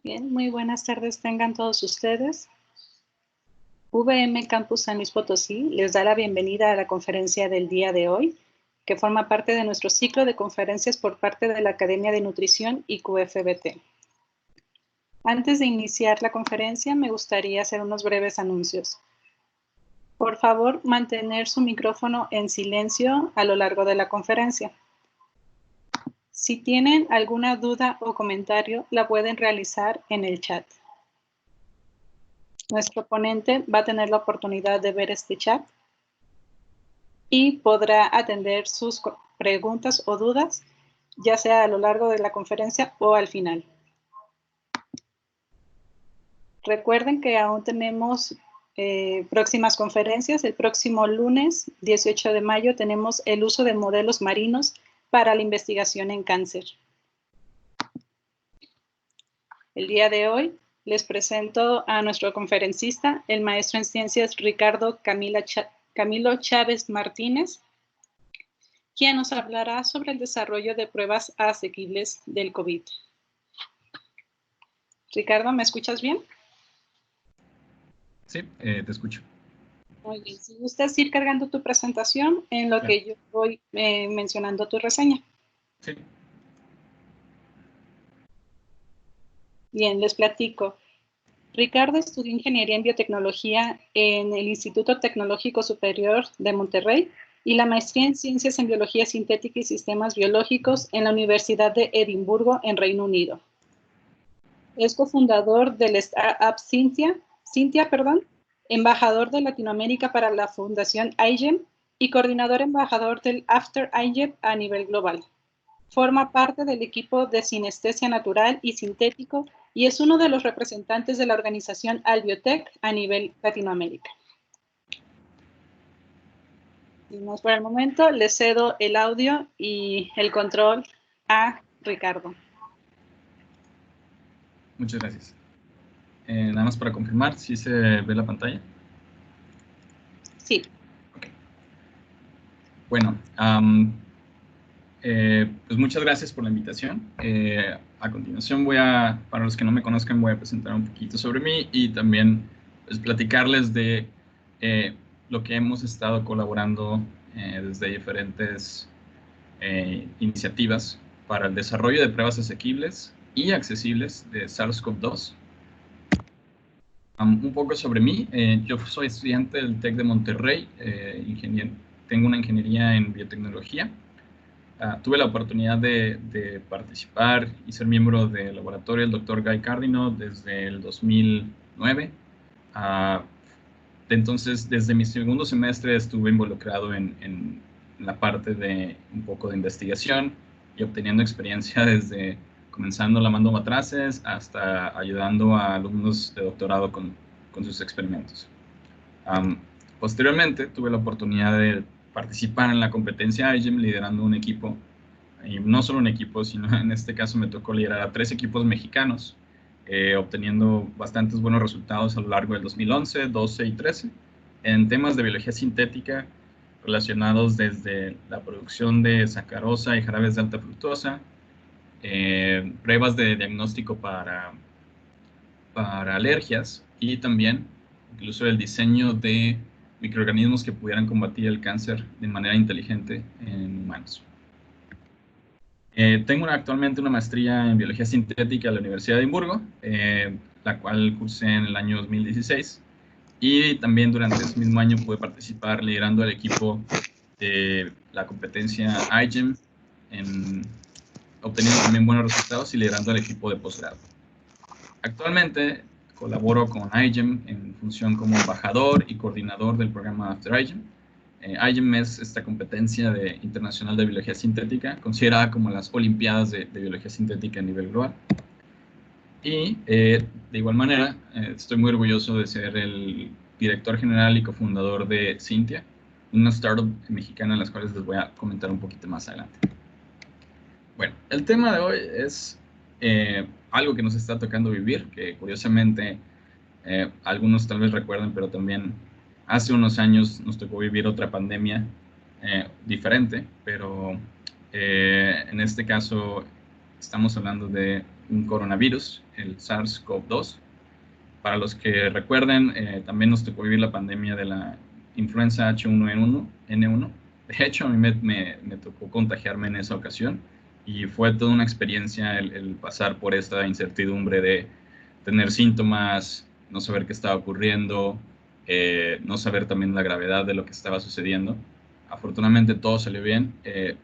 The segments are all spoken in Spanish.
Bien, muy buenas tardes tengan todos ustedes. VM Campus San Luis Potosí les da la bienvenida a la conferencia del día de hoy, que forma parte de nuestro ciclo de conferencias por parte de la Academia de Nutrición y QFBT. Antes de iniciar la conferencia, me gustaría hacer unos breves anuncios. Por favor, mantener su micrófono en silencio a lo largo de la conferencia. Si tienen alguna duda o comentario, la pueden realizar en el chat. Nuestro ponente va a tener la oportunidad de ver este chat y podrá atender sus preguntas o dudas, ya sea a lo largo de la conferencia o al final. Recuerden que aún tenemos próximas conferencias. El próximo lunes, 18 de mayo, tenemos el uso de modelos marinos para la investigación en cáncer. El día de hoy les presento a nuestro conferencista, el maestro en ciencias Ricardo Camilo Chávez Martínez, quien nos hablará sobre el desarrollo de pruebas asequibles del COVID. Ricardo, ¿me escuchas bien? Sí, te escucho. Muy bien. Si gustas ir cargando tu presentación en lo que yo voy mencionando tu reseña. Sí. Bien, les platico. Ricardo estudió Ingeniería en Biotecnología en el Instituto Tecnológico Superior de Monterrey y la maestría en Ciencias en Biología Sintética y Sistemas Biológicos en la Universidad de Edimburgo, en Reino Unido. Es cofundador del startup Cintia, embajador de Latinoamérica para la Fundación iGEM y coordinador embajador del After iGEM a nivel global. Forma parte del equipo de sinestesia natural y sintético y es uno de los representantes de la organización Albiotech a nivel Latinoamérica. Sin más por el momento, le cedo el audio y el control a Ricardo. Muchas gracias. Nada más para confirmar, ¿sí se ve la pantalla? Sí. Okay. Bueno, pues muchas gracias por la invitación. A continuación para los que no me conozcan, voy a presentar un poquito sobre mí y también pues, platicarles de lo que hemos estado colaborando desde diferentes iniciativas para el desarrollo de pruebas asequibles y accesibles de SARS-CoV-2. Un poco sobre mí, yo soy estudiante del TEC de Monterrey, tengo una ingeniería en biotecnología. Tuve la oportunidad de participar y ser miembro del laboratorio del Dr. Guy Cardino desde el 2009. Entonces, desde mi segundo semestre estuve involucrado en la parte de un poco de investigación y obteniendo experiencia desde comenzando lavando matraces hasta ayudando a alumnos de doctorado con sus experimentos. Posteriormente, tuve la oportunidad de participar en la competencia iGEM liderando un equipo, y no solo un equipo, sino en este caso me tocó liderar a 3 equipos mexicanos, obteniendo bastantes buenos resultados a lo largo del 2011, 12 y 13 en temas de biología sintética relacionados desde la producción de sacarosa y jarabes de alta fructosa, pruebas de diagnóstico para alergias y también incluso el diseño de microorganismos que pudieran combatir el cáncer de manera inteligente en humanos. Tengo actualmente una maestría en biología sintética en la Universidad de Edimburgo, la cual cursé en el año 2016, y también durante ese mismo año pude participar liderando el equipo de la competencia iGEM, obteniendo también buenos resultados y liderando el equipo de posgrado. Actualmente colaboro con iGEM en función como embajador y coordinador del programa After iGEM. iGEM es esta competencia internacional de biología sintética, considerada como las Olimpiadas de biología sintética a nivel global. Y de igual manera, estoy muy orgulloso de ser el director general y cofundador de Cintia, una startup mexicana en las cuales les voy a comentar un poquito más adelante. Bueno, el tema de hoy es algo que nos está tocando vivir, que curiosamente algunos tal vez recuerden, pero también hace unos años nos tocó vivir otra pandemia diferente, pero en este caso estamos hablando de un coronavirus, el SARS-CoV-2. Para los que recuerden, también nos tocó vivir la pandemia de la influenza H1N1. De hecho, a mí me tocó contagiarme en esa ocasión y fue toda una experiencia el pasar por esta incertidumbre de tener síntomas, no saber qué estaba ocurriendo, no saber también la gravedad de lo que estaba sucediendo. Afortunadamente todo salió bien,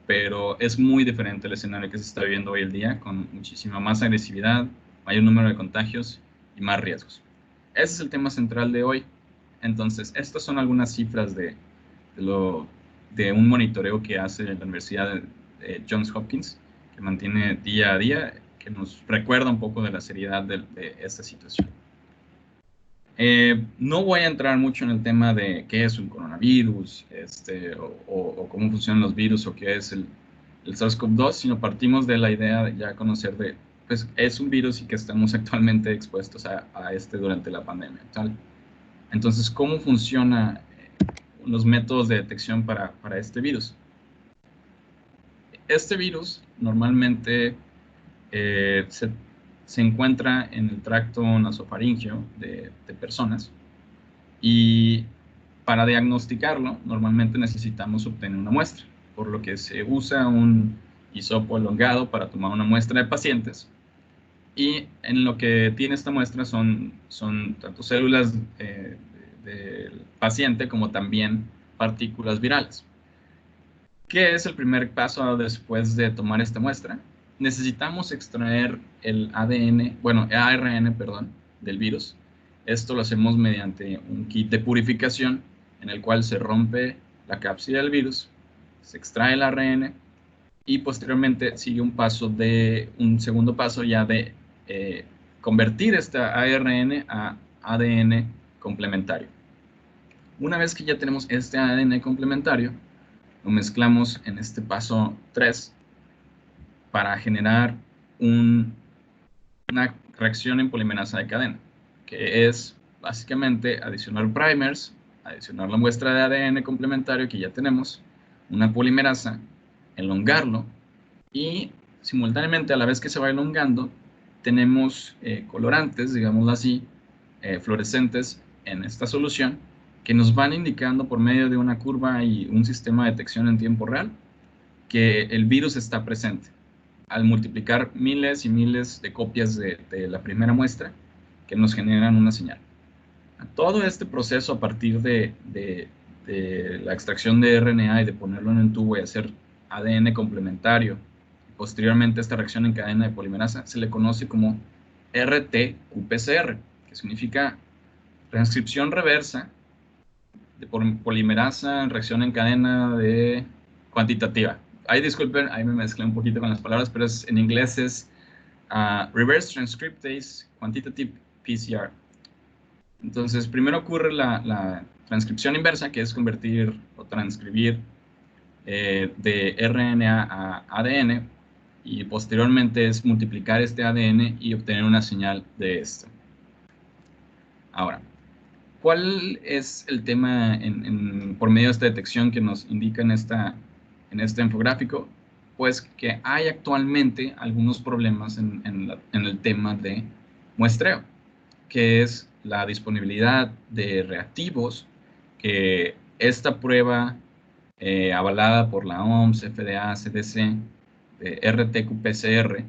pero es muy diferente el escenario que se está viviendo hoy en día, con muchísima más agresividad, mayor número de contagios y más riesgos. Ese es el tema central de hoy. Entonces, estas son algunas cifras de un monitoreo que hace la Universidad de Johns Hopkins, que mantiene día a día, que nos recuerda un poco de la seriedad de esta situación. No voy a entrar mucho en el tema de qué es un coronavirus, o cómo funcionan los virus, o qué es el SARS-CoV-2, sino partimos de la idea de ya conocer de, pues, es un virus y que estamos actualmente expuestos a durante la pandemia, ¿tal? Entonces, ¿cómo funcionan los métodos de detección para este virus? Este virus normalmente se encuentra en el tracto nasofaríngeo de personas, y para diagnosticarlo normalmente necesitamos obtener una muestra, por lo que se usa un hisopo elongado para tomar una muestra de pacientes, y en lo que tiene esta muestra son tanto células del paciente como también partículas virales. ¿Qué es el primer paso después de tomar esta muestra? Necesitamos extraer el ARN, del virus. Esto lo hacemos mediante un kit de purificación en el cual se rompe la cápsida del virus, se extrae el ARN y posteriormente sigue un segundo paso ya de convertir este ARN a ADN complementario. Una vez que ya tenemos este ADN complementario, lo mezclamos en este paso 3 para generar una reacción en polimerasa de cadena, que es básicamente adicionar primers, adicionar la muestra de ADN complementario que ya tenemos, una polimerasa, elongarlo, y simultáneamente a la vez que se va elongando tenemos colorantes, digámoslo así, fluorescentes en esta solución, que nos van indicando por medio de una curva y un sistema de detección en tiempo real que el virus está presente, al multiplicar miles y miles de copias de la primera muestra que nos generan una señal. Todo este proceso a partir de la extracción de RNA y de ponerlo en un tubo y hacer ADN complementario, y posteriormente esta reacción en cadena de polimerasa, se le conoce como RT-qPCR, que significa transcripción reversa de polimerasa en reacción en cadena de cuantitativa. Ahí disculpen, ahí me mezclé un poquito con las palabras, pero en inglés es Reverse Transcriptase Quantitative PCR. Entonces, primero ocurre la transcripción inversa, que es convertir o transcribir de RNA a ADN, y posteriormente es multiplicar este ADN y obtener una señal de esto. Ahora, ¿cuál es el tema por medio de esta detección que nos indica en este infográfico? Pues que hay actualmente algunos problemas en el tema de muestreo, que es la disponibilidad de reactivos, que esta prueba avalada por la OMS, FDA, CDC, RT-qPCR,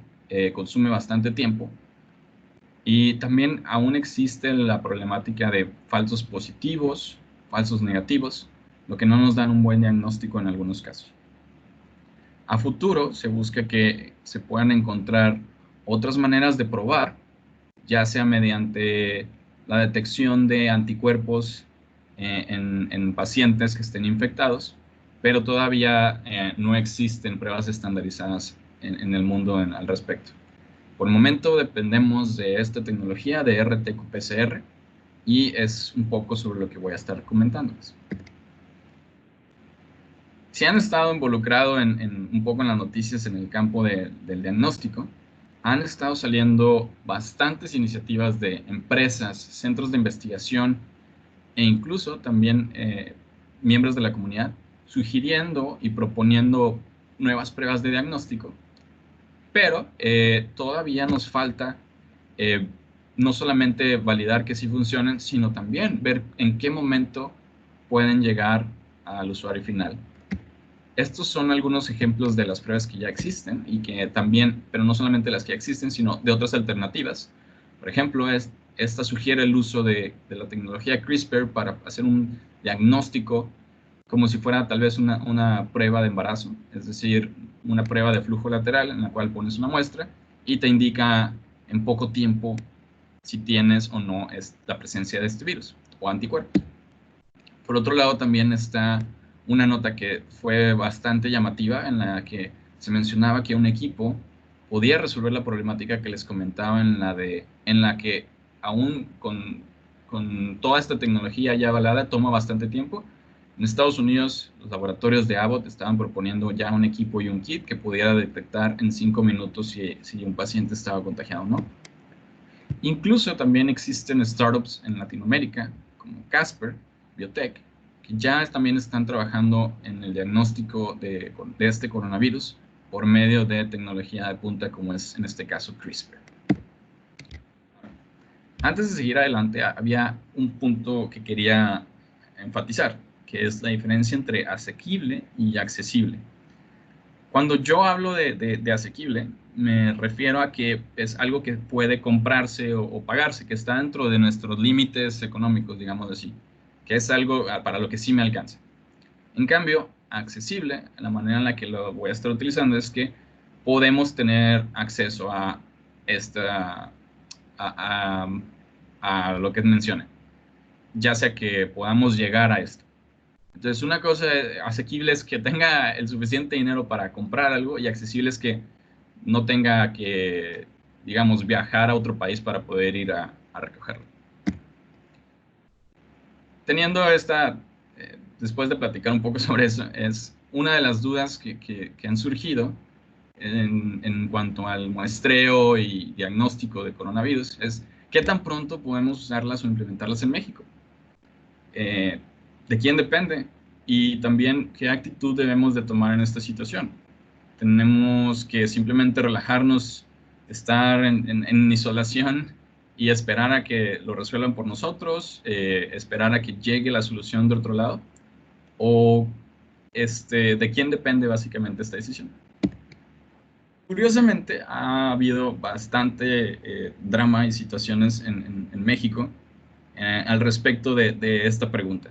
consume bastante tiempo. Y también aún existe la problemática de falsos positivos, falsos negativos, lo que no nos dan un buen diagnóstico en algunos casos. A futuro se busca que se puedan encontrar otras maneras de probar, ya sea mediante la detección de anticuerpos en pacientes que estén infectados, pero todavía no existen pruebas estandarizadas en el mundo al respecto. Por el momento dependemos de esta tecnología de RT-qPCR, y es un poco sobre lo que voy a estar comentándoles. Si han estado involucrados un poco en las noticias en el campo del diagnóstico, han estado saliendo bastantes iniciativas de empresas, centros de investigación e incluso también miembros de la comunidad sugiriendo y proponiendo nuevas pruebas de diagnóstico pero todavía nos falta no solamente validar que sí funcionen, sino también ver en qué momento pueden llegar al usuario final. Estos son algunos ejemplos de las pruebas que ya existen y que también, pero no solamente las que ya existen, sino de otras alternativas. Por ejemplo, esta sugiere el uso de la tecnología CRISPR para hacer un diagnóstico como si fuera tal vez una prueba de embarazo, es decir, una prueba de flujo lateral en la cual pones una muestra y te indica en poco tiempo si tienes o no la presencia de este virus o anticuerpos. Por otro lado, también está una nota que fue bastante llamativa en la que se mencionaba que un equipo podía resolver la problemática que les comentaba en la que aún con toda esta tecnología ya avalada toma bastante tiempo. En Estados Unidos, los laboratorios de Abbott estaban proponiendo ya un equipo y un kit que pudiera detectar en 5 minutos si un paciente estaba contagiado o no. Incluso también existen startups en Latinoamérica, como Casper Biotech, que ya también están trabajando en el diagnóstico de este coronavirus por medio de tecnología de punta, como es en este caso CRISPR. Antes de seguir adelante, había un punto que quería enfatizar, que es la diferencia entre asequible y accesible. Cuando yo hablo de asequible, me refiero a que es algo que puede comprarse o pagarse, que está dentro de nuestros límites económicos, digamos así, que es algo para lo que sí me alcanza. En cambio, accesible, la manera en la que lo voy a estar utilizando es que podemos tener acceso a lo que mencioné, ya sea que podamos llegar a esto. Entonces, una cosa asequible es que tenga el suficiente dinero para comprar algo y accesible es que no tenga que, digamos, viajar a otro país para poder ir a recogerlo. Teniendo después de platicar un poco sobre eso, es una de las dudas que han surgido en cuanto al muestreo y diagnóstico de coronavirus, es ¿qué tan pronto podemos usarlas o implementarlas en México? ¿De quién depende? Y también, ¿qué actitud debemos de tomar en esta situación? ¿Tenemos que simplemente relajarnos, estar en isolación y esperar a que lo resuelvan por nosotros, esperar a que llegue la solución de otro lado? ¿O de quién depende básicamente esta decisión? Curiosamente, ha habido bastante drama y situaciones en México al respecto de esta pregunta.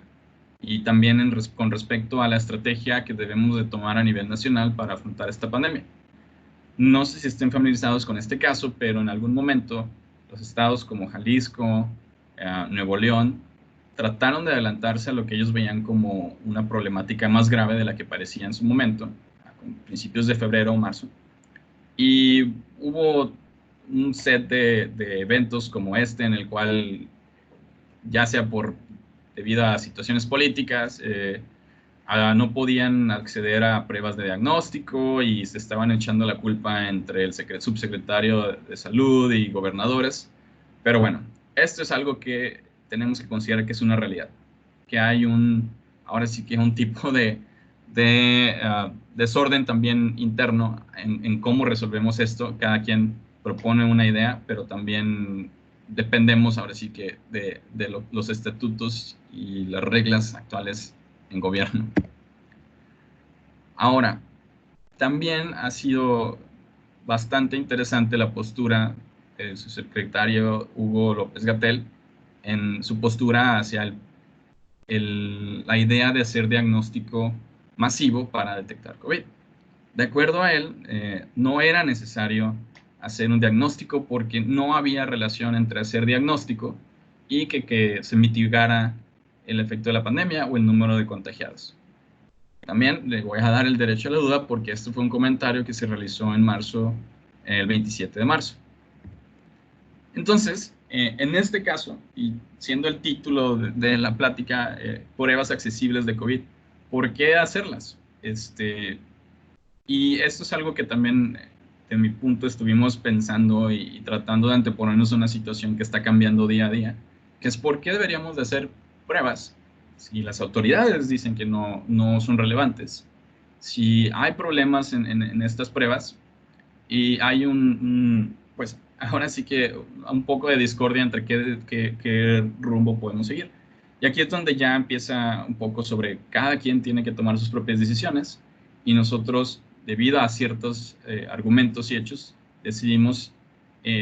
Y también con respecto a la estrategia que debemos de tomar a nivel nacional para afrontar esta pandemia. No sé si estén familiarizados con este caso, pero en algún momento los estados como Jalisco, Nuevo León, trataron de adelantarse a lo que ellos veían como una problemática más grave de la que parecía en su momento, a principios de febrero o marzo. Y hubo un set de eventos como este en el cual, ya sea debido a situaciones políticas, no podían acceder a pruebas de diagnóstico y se estaban echando la culpa entre el subsecretario de Salud y gobernadores. Pero bueno, esto es algo que tenemos que considerar que es una realidad, que hay ahora sí que un tipo de desorden también interno en cómo resolvemos esto. Cada quien propone una idea, pero también dependemos ahora sí que de los estatutos y las reglas actuales en gobierno. Ahora, también ha sido bastante interesante la postura de su secretario Hugo López-Gatell en su postura hacia la idea de hacer diagnóstico masivo para detectar COVID. De acuerdo a él, no era necesario hacer un diagnóstico porque no había relación entre hacer diagnóstico y que se mitigara el efecto de la pandemia o el número de contagiados. También le voy a dar el derecho a la duda porque este fue un comentario que se realizó en marzo, el 27 de marzo. Entonces, en este caso, y siendo el título de la plática, pruebas accesibles de COVID, ¿por qué hacerlas? Y esto es algo que también, de mi punto, estuvimos pensando y tratando de anteponernos a una situación que está cambiando día a día, que es por qué deberíamos de hacer pruebas si las autoridades dicen que no son relevantes. Si hay problemas en estas pruebas, Y hay pues ahora sí que un poco de discordia entre qué rumbo podemos seguir. Y aquí es donde ya empieza un poco sobre cada quien tiene que tomar sus propias decisiones y nosotros, debido a ciertos argumentos y hechos, decidimos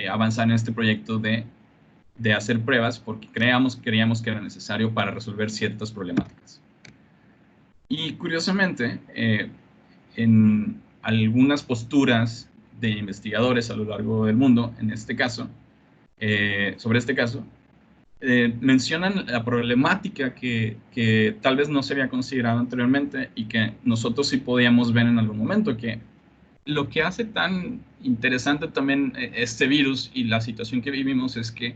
avanzar en este proyecto de hacer pruebas porque creíamos que era necesario para resolver ciertas problemáticas. Y curiosamente, en algunas posturas de investigadores a lo largo del mundo, en este caso, sobre este caso, mencionan la problemática que tal vez no se había considerado anteriormente y que nosotros sí podíamos ver en algún momento, que lo que hace tan interesante también este virus y la situación que vivimos es que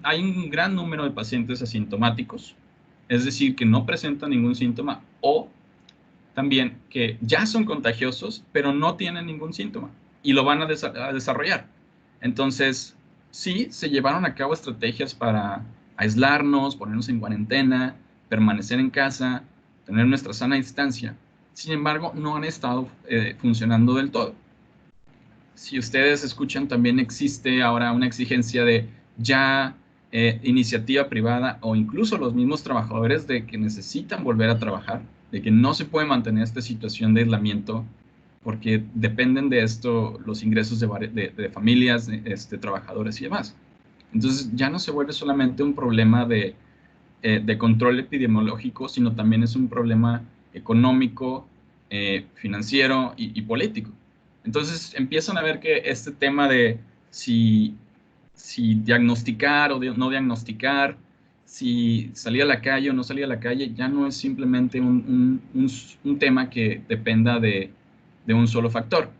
hay un gran número de pacientes asintomáticos, es decir, que no presentan ningún síntoma, o también que ya son contagiosos, pero no tienen ningún síntoma y lo van a desarrollar. Entonces, sí, se llevaron a cabo estrategias para aislarnos, ponernos en cuarentena, permanecer en casa, tener nuestra sana distancia. Sin embargo, no han estado funcionando del todo. Si ustedes escuchan, también existe ahora una exigencia de ya iniciativa privada o incluso los mismos trabajadores de que necesitan volver a trabajar, de que no se puede mantener esta situación de aislamiento porque dependen de esto los ingresos de familias, trabajadores y demás. Entonces ya no se vuelve solamente un problema de control epidemiológico, sino también es un problema económico, financiero y político. Entonces empiezan a ver que este tema de si diagnosticar o no diagnosticar, si salir a la calle o no salir a la calle, ya no es simplemente un tema que dependa de un solo factor.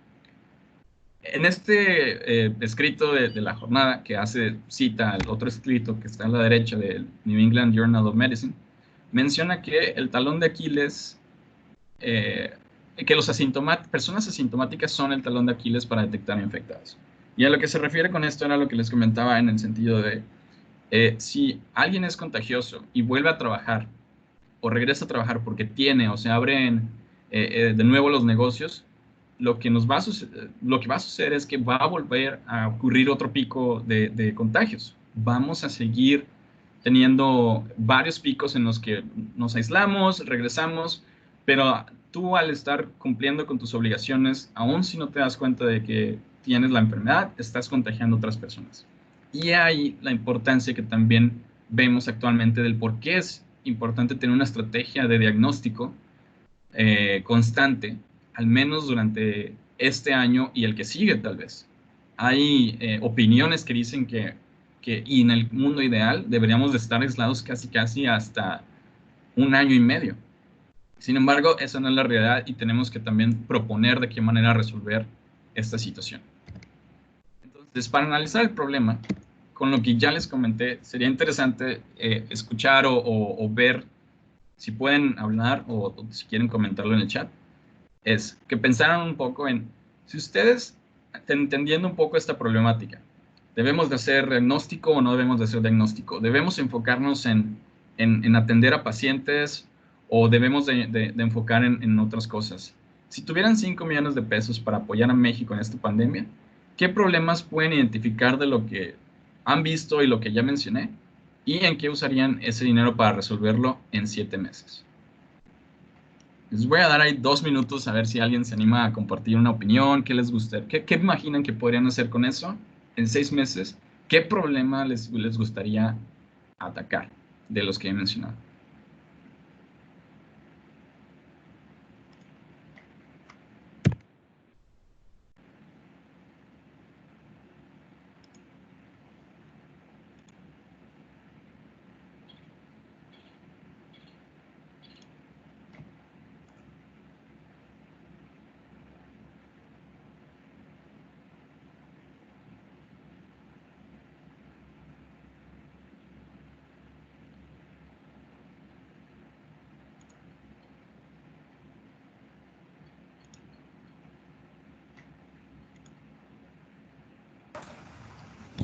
En este escrito de la jornada, que hace cita al otro escrito que está a la derecha del New England Journal of Medicine, menciona que el talón de Aquiles, que personas asintomáticas son el talón de Aquiles para detectar infectados. Y a lo que se refiere con esto era lo que les comentaba en el sentido de si alguien es contagioso y vuelve a trabajar o regresa a trabajar porque tiene o se abren de nuevo los negocios, lo que va a suceder es que va a volver a ocurrir otro pico de contagios. Vamos a seguir teniendo varios picos en los que nos aislamos, regresamos, pero tú al estar cumpliendo con tus obligaciones, aún si no te das cuenta de que tienes la enfermedad, estás contagiando a otras personas. Y ahí la importancia que también vemos actualmente del por qué es importante tener una estrategia de diagnóstico constante, al menos durante este año y el que sigue tal vez. Hay opiniones que dicen y en el mundo ideal deberíamos de estar aislados casi hasta 1 año y medio. Sin embargo, esa no es la realidad y tenemos que también proponer de qué manera resolver esta situación. Entonces, para analizar el problema, con lo que ya les comenté, sería interesante escuchar o ver si pueden hablar o si quieren comentarlo en el chat, es que pensaran un poco en, si ustedes, entendiendo un poco esta problemática, ¿debemos de hacer diagnóstico o no debemos de hacer diagnóstico? ¿Debemos enfocarnos en atender a pacientes o debemos de enfocar en otras cosas? Si tuvieran 5 millones de pesos para apoyar a México en esta pandemia, ¿qué problemas pueden identificar de lo que han visto y lo que ya mencioné? ¿Y en qué usarían ese dinero para resolverlo en 7 meses? Les voy a dar ahí 2 minutos a ver si alguien se anima a compartir una opinión, qué les gusta, qué imaginan que podrían hacer con eso en 6 meses, qué problema les gustaría atacar de los que he mencionado.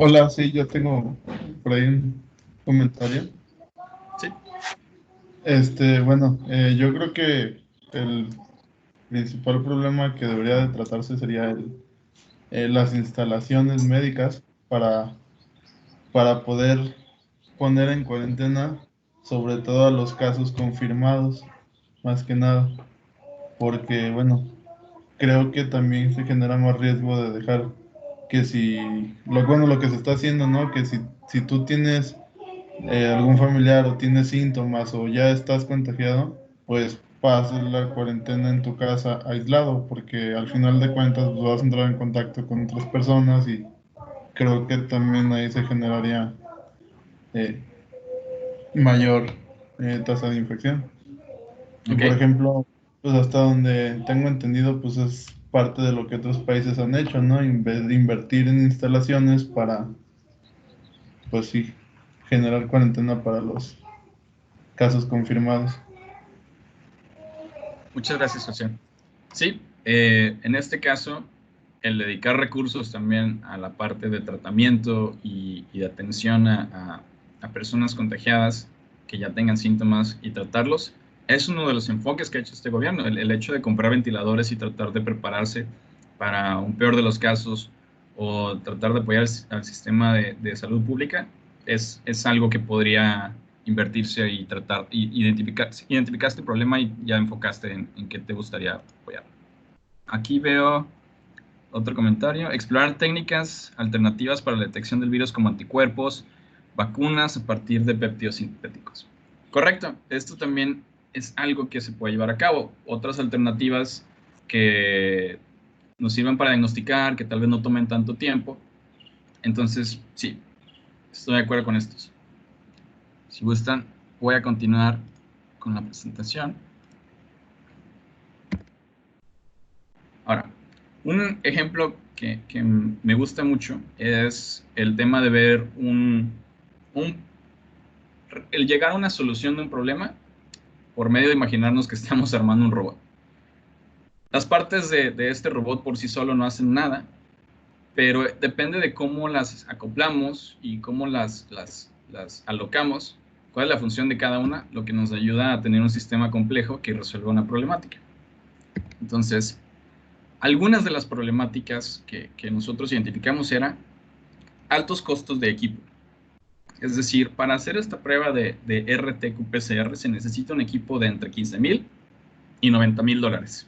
Hola, sí, yo tengo por ahí un comentario. Sí. Bueno, yo creo que el principal problema que debería de tratarse sería las instalaciones médicas para poder poner en cuarentena sobre todo a los casos confirmados, más que nada, porque bueno, creo que también se genera más riesgo de dejar que si, lo que se está haciendo, ¿no? Que si tú tienes algún familiar o tienes síntomas o ya estás contagiado, pues pases la cuarentena en tu casa aislado, porque al final de cuentas pues, vas a entrar en contacto con otras personas y creo que también ahí se generaría eh, mayor tasa de infección. Y ¿Ok? por ejemplo, pues hasta donde tengo entendido, pues es parte de lo que otros países han hecho, ¿no? Invertir en instalaciones para, pues sí, generar cuarentena para los casos confirmados. Muchas gracias, José. Sí, en este caso, el dedicar recursos también a la parte de tratamiento y de atención a personas contagiadas que ya tengan síntomas y tratarlos, es uno de los enfoques que ha hecho este gobierno. El hecho de comprar ventiladores y tratar de prepararse para un peor de los casos o tratar de apoyar al sistema de salud pública es algo que podría invertirse y tratar, identificaste el problema y ya enfocaste en qué te gustaría apoyar. Aquí veo otro comentario. Explorar técnicas alternativas para la detección del virus como anticuerpos, vacunas a partir de péptidos sintéticos. Correcto, esto también es algo que se puede llevar a cabo. Otras alternativas que nos sirvan para diagnosticar, que tal vez no tomen tanto tiempo. Entonces, sí, estoy de acuerdo con estos. Si gustan, voy a continuar con la presentación. Ahora, un ejemplo que me gusta mucho es el tema de ver el llegar a una solución de un problema por medio de imaginarnos que estamos armando un robot. Las partes de este robot por sí solo no hacen nada, pero depende de cómo las acoplamos y cómo las alocamos, cuál es la función de cada una, lo que nos ayuda a tener un sistema complejo que resuelva una problemática. Entonces, algunas de las problemáticas que nosotros identificamos eran altos costos de equipo. Es decir, para hacer esta prueba de RT-qPCR se necesita un equipo de entre $15,000 y $90,000.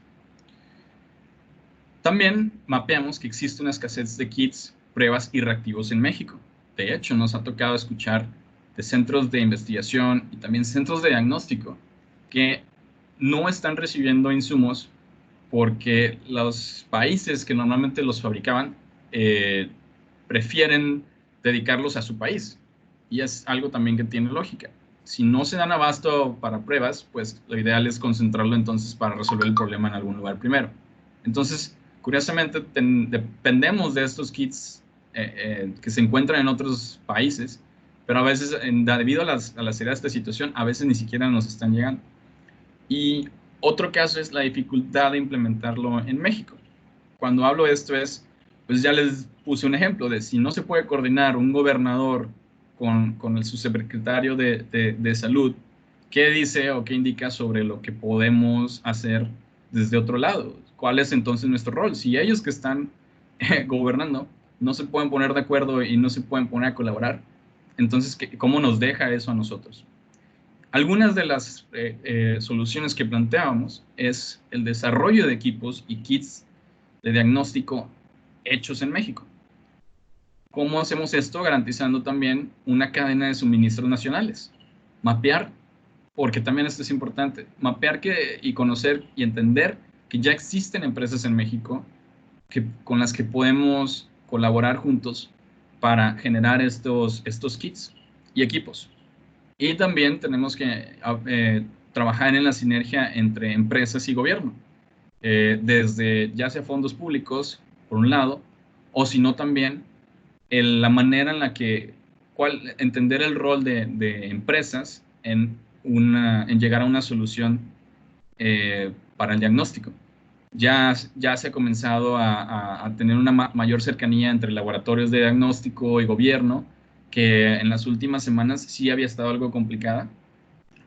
También mapeamos que existe una escasez de kits, pruebas y reactivos en México. De hecho, nos ha tocado escuchar de centros de investigación y también centros de diagnóstico que no están recibiendo insumos porque los países que normalmente los fabricaban prefieren dedicarlos a su país. Y es algo también que tiene lógica. Si no se dan abasto para pruebas, pues lo ideal es concentrarlo entonces para resolver el problema en algún lugar primero. Entonces, curiosamente, dependemos de estos kits que se encuentran en otros países, pero a veces, debido a la seriedad de esta situación, a veces ni siquiera nos están llegando. Y otro caso es la dificultad de implementarlo en México. Cuando hablo de esto pues ya les puse un ejemplo de si no se puede coordinar un gobernador con el subsecretario de salud, ¿qué dice o qué indica sobre lo que podemos hacer desde otro lado? ¿Cuál es entonces nuestro rol? Si ellos que están gobernando no se pueden poner de acuerdo y no se pueden poner a colaborar, entonces, ¿cómo nos deja eso a nosotros? Algunas de las soluciones que planteábamos es el desarrollo de equipos y kits de diagnóstico hechos en México. ¿Cómo hacemos esto? Garantizando también una cadena de suministros nacionales. Mapear, porque también esto es importante, mapear y conocer y entender que ya existen empresas en México con las que podemos colaborar juntos para generar estos kits y equipos. Y también tenemos que trabajar en la sinergia entre empresas y gobierno, desde ya sea fondos públicos, por un lado, o si no también la manera en la que, entender el rol de empresas en llegar a una solución para el diagnóstico. Ya se ha comenzado a tener una mayor cercanía entre laboratorios de diagnóstico y gobierno, que en las últimas semanas sí había estado algo complicada,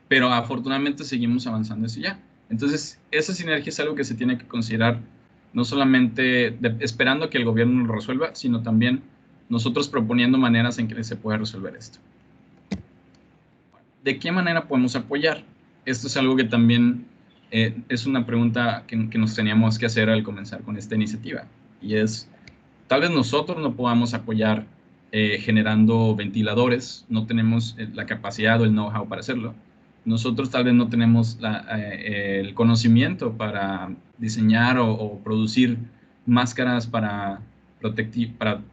pero afortunadamente seguimos avanzando hacia allá. Entonces, esa sinergia es algo que se tiene que considerar no solamente esperando que el gobierno lo resuelva, sino también nosotros proponiendo maneras en que se pueda resolver esto. ¿De qué manera podemos apoyar? Esto es algo que también es una pregunta que nos teníamos que hacer al comenzar con esta iniciativa. Y es, tal vez nosotros no podamos apoyar generando ventiladores, no tenemos la capacidad o el know-how para hacerlo. Nosotros tal vez no tenemos el conocimiento para diseñar o producir máscaras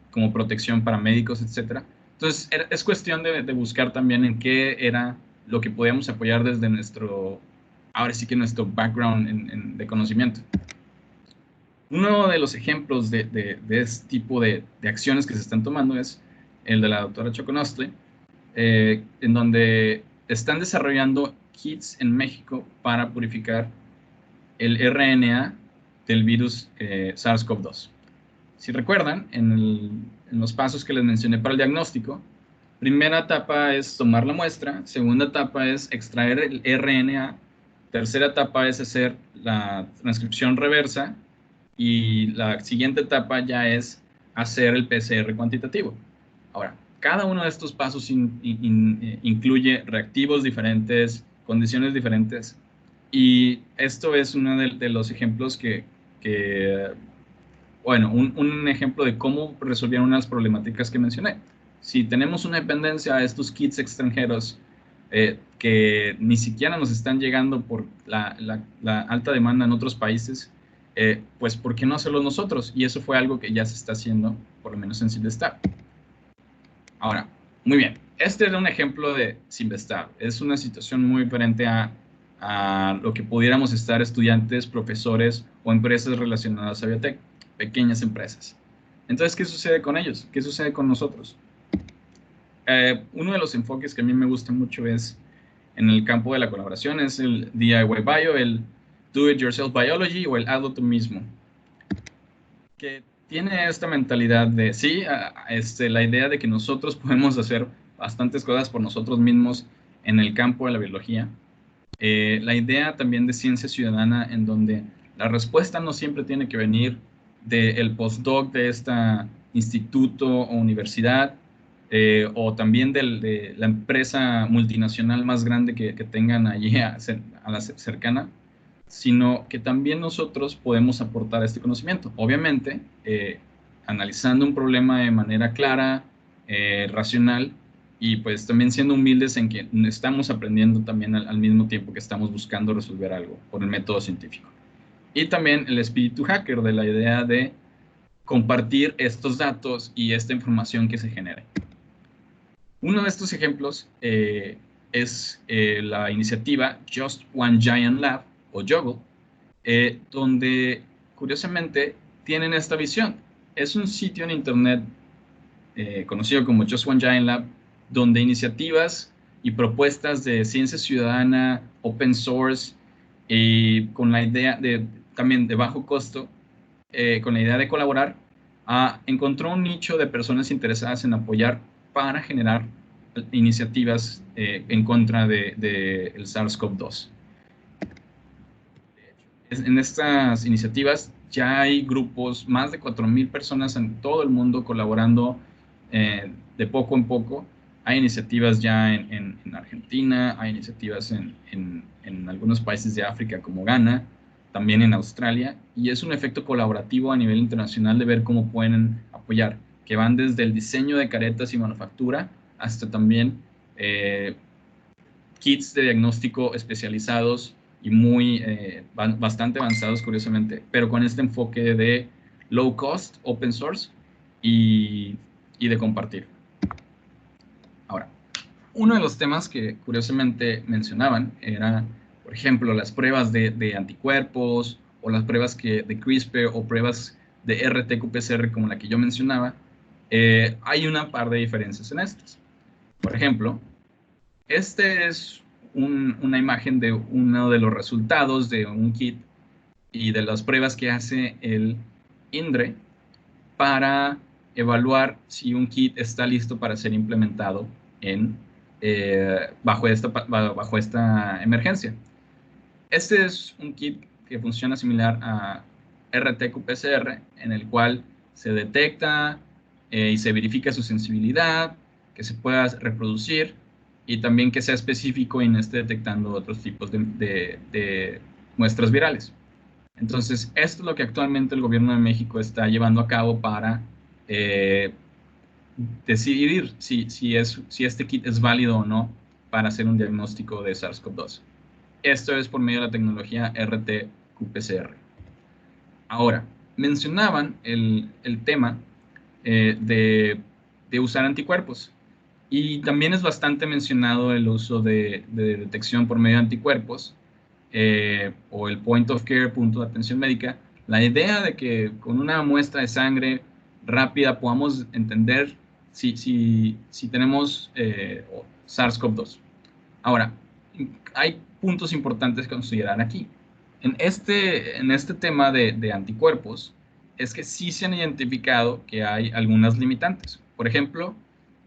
como protección para médicos, etc. Entonces, es cuestión de buscar también en qué era lo que podíamos apoyar desde ahora sí que nuestro background de conocimiento. Uno de los ejemplos de este tipo de acciones que se están tomando es el de la doctora Choconostle, en donde están desarrollando kits en México para purificar el RNA del virus SARS-CoV-2. Si recuerdan, en los pasos que les mencioné para el diagnóstico, primera etapa es tomar la muestra, segunda etapa es extraer el RNA, tercera etapa es hacer la transcripción reversa y la siguiente etapa ya es hacer el PCR cuantitativo. Ahora, cada uno de estos pasos incluye reactivos diferentes, condiciones diferentes, y esto es uno de los ejemplos bueno, un ejemplo de cómo resolvieron unas problemáticas que mencioné. Si tenemos una dependencia a estos kits extranjeros que ni siquiera nos están llegando por la alta demanda en otros países, pues ¿por qué no hacerlo nosotros? Y eso fue algo que ya se está haciendo, por lo menos en Simvestab. Ahora, muy bien, este es un ejemplo de Simvestab. Es una situación muy diferente a lo que pudiéramos estar estudiantes, profesores o empresas relacionadas a biotech, pequeñas empresas. Entonces, ¿qué sucede con ellos? ¿Qué sucede con nosotros? Uno de los enfoques que a mí me gusta mucho es en el campo de la colaboración, es el DIY Bio, el Do It Yourself Biology o el hazlo tú mismo, que tiene esta mentalidad de, sí, la idea de que nosotros podemos hacer bastantes cosas por nosotros mismos en el campo de la biología. La idea también de ciencia ciudadana, en donde la respuesta no siempre tiene que venir del postdoc de este instituto o universidad, o también de la empresa multinacional más grande que tengan allí a la cercana, sino que también nosotros podemos aportar este conocimiento. Obviamente, analizando un problema de manera clara, racional, y pues también siendo humildes en que estamos aprendiendo también al mismo tiempo que estamos buscando resolver algo por el método científico. Y también el espíritu hacker de la idea de compartir estos datos y esta información que se genere. Uno de estos ejemplos es la iniciativa Just One Giant Lab, o Juggle, donde curiosamente tienen esta visión. Es un sitio en internet conocido como Just One Giant Lab, donde iniciativas y propuestas de ciencia ciudadana, open source, y con la idea también de bajo costo, con la idea de colaborar, encontró un nicho de personas interesadas en apoyar para generar iniciativas en contra del SARS-CoV-2. En estas iniciativas ya hay grupos, más de 4,000 personas en todo el mundo colaborando de poco en poco. Hay iniciativas ya en Argentina, hay iniciativas en algunos países de África como Ghana, también en Australia, y es un efecto colaborativo a nivel internacional de ver cómo pueden apoyar, que van desde el diseño de caretas y manufactura hasta también kits de diagnóstico especializados y bastante avanzados, curiosamente, pero con este enfoque de low cost, open source y de compartir. Ahora, uno de los temas que curiosamente mencionaban era, por ejemplo, las pruebas de anticuerpos o las pruebas de CRISPR o pruebas de RT-qPCR como la que yo mencionaba. Hay una par de diferencias en estas. Por ejemplo, este es una imagen de uno de los resultados de un kit y de las pruebas que hace el INDRE para evaluar si un kit está listo para ser implementado bajo esta emergencia. Este es un kit que funciona similar a RT-qPCR, en el cual se detecta y se verifica su sensibilidad, que se pueda reproducir y también que sea específico y no esté detectando otros tipos de muestras virales. Entonces, esto es lo que actualmente el gobierno de México está llevando a cabo para decidir si este kit es válido o no para hacer un diagnóstico de SARS-CoV-2. Esto es por medio de la tecnología RT-qPCR. Ahora, mencionaban el tema de usar anticuerpos. Y también es bastante mencionado el uso de detección por medio de anticuerpos o el point of care, punto de atención médica. La idea de que con una muestra de sangre rápida podamos entender si tenemos SARS-CoV-2. Ahora, hay puntos importantes que considerar aquí. En este tema de anticuerpos, es que sí se han identificado que hay algunas limitantes. Por ejemplo,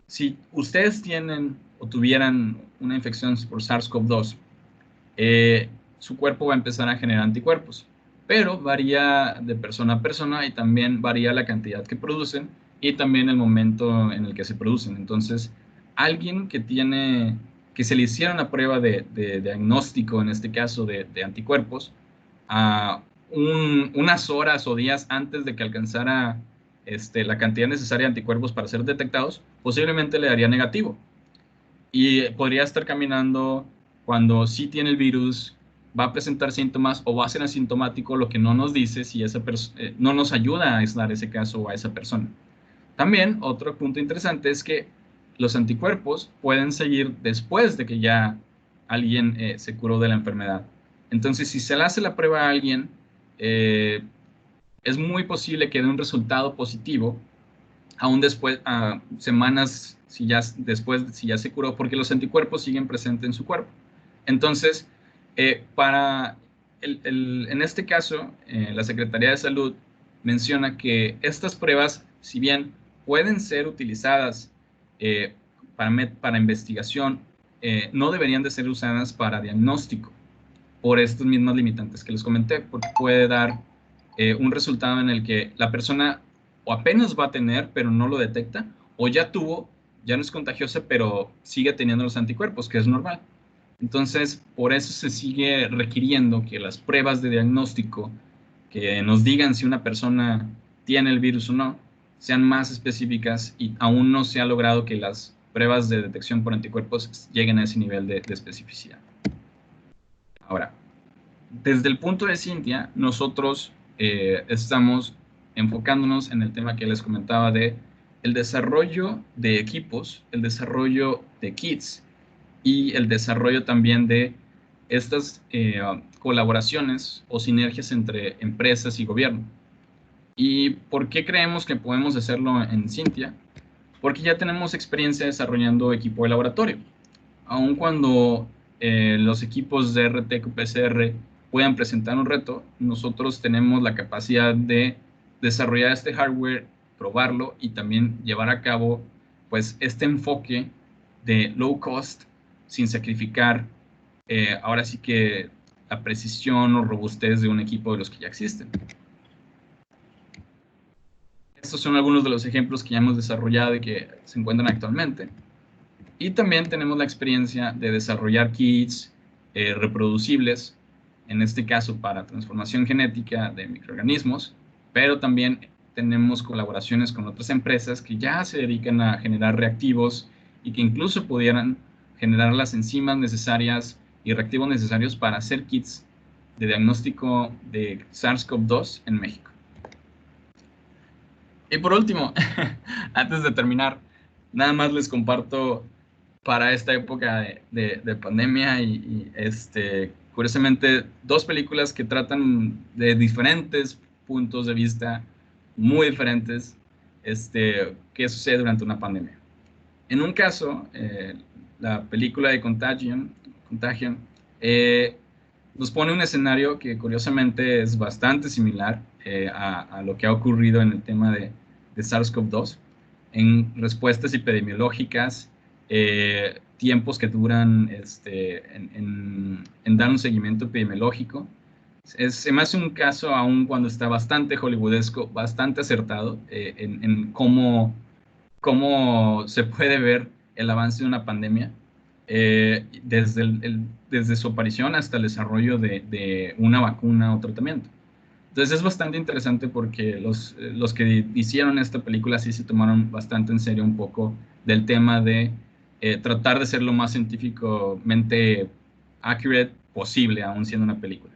si ustedes tienen o tuvieran una infección por SARS-CoV-2, su cuerpo va a empezar a generar anticuerpos, pero varía de persona a persona y también varía la cantidad que producen y también el momento en el que se producen. Entonces, alguien que se le hiciera una prueba de diagnóstico, en este caso de anticuerpos, a unas horas o días antes de que alcanzara la cantidad necesaria de anticuerpos para ser detectados, posiblemente le daría negativo. Y podría estar caminando cuando sí tiene el virus, va a presentar síntomas o va a ser asintomático, lo que no nos dice si no nos ayuda a aislar ese caso o a esa persona. También otro punto interesante es que los anticuerpos pueden seguir después de que ya alguien se curó de la enfermedad. Entonces, si se le hace la prueba a alguien, es muy posible que dé un resultado positivo aún después, semanas, si ya se curó, porque los anticuerpos siguen presentes en su cuerpo. Entonces, en este caso, la Secretaría de Salud menciona que estas pruebas, si bien pueden ser utilizadas para investigación, no deberían de ser usadas para diagnóstico por estas mismas limitantes que les comenté, porque puede dar un resultado en el que la persona o apenas va a tener, pero no lo detecta, o ya tuvo, ya no es contagiosa, pero sigue teniendo los anticuerpos, que es normal. Entonces, por eso se sigue requiriendo que las pruebas de diagnóstico que nos digan si una persona tiene el virus o no, sean más específicas y aún no se ha logrado que las pruebas de detección por anticuerpos lleguen a ese nivel de especificidad. Ahora, desde el punto de Cintia, nosotros estamos enfocándonos en el tema que les comentaba de el desarrollo de equipos, el desarrollo de kits y el desarrollo también de estas colaboraciones o sinergias entre empresas y gobierno. ¿Y por qué creemos que podemos hacerlo en Cintia? Porque ya tenemos experiencia desarrollando equipo de laboratorio. Aun cuando los equipos de RT-qPCR puedan presentar un reto, nosotros tenemos la capacidad de desarrollar este hardware, probarlo y también llevar a cabo pues este enfoque de low cost sin sacrificar ahora sí que la precisión o robustez de un equipo de los que ya existen. Estos son algunos de los ejemplos que ya hemos desarrollado y que se encuentran actualmente. Y también tenemos la experiencia de desarrollar kits reproducibles, en este caso para transformación genética de microorganismos, pero también tenemos colaboraciones con otras empresas que ya se dedican a generar reactivos y que incluso pudieran generar las enzimas necesarias y reactivos necesarios para hacer kits de diagnóstico de SARS-CoV-2 en México. Y por último, antes de terminar, nada más les comparto para esta época de pandemia y curiosamente, dos películas que tratan de diferentes puntos de vista muy diferentes qué sucede durante una pandemia. En un caso, la película de Contagion nos pone un escenario que curiosamente es bastante similar a lo que ha ocurrido en el tema de SARS-CoV-2 en respuestas epidemiológicas. tiempos que duran en dar un seguimiento epidemiológico. Se me hace un caso, aún cuando está bastante hollywoodesco, bastante acertado en cómo se puede ver el avance de una pandemia desde su aparición hasta el desarrollo de una vacuna o tratamiento. Entonces es bastante interesante porque los que hicieron esta película sí se tomaron bastante en serio un poco del tema de tratar de ser lo más científicamente accurate posible, aún siendo una película.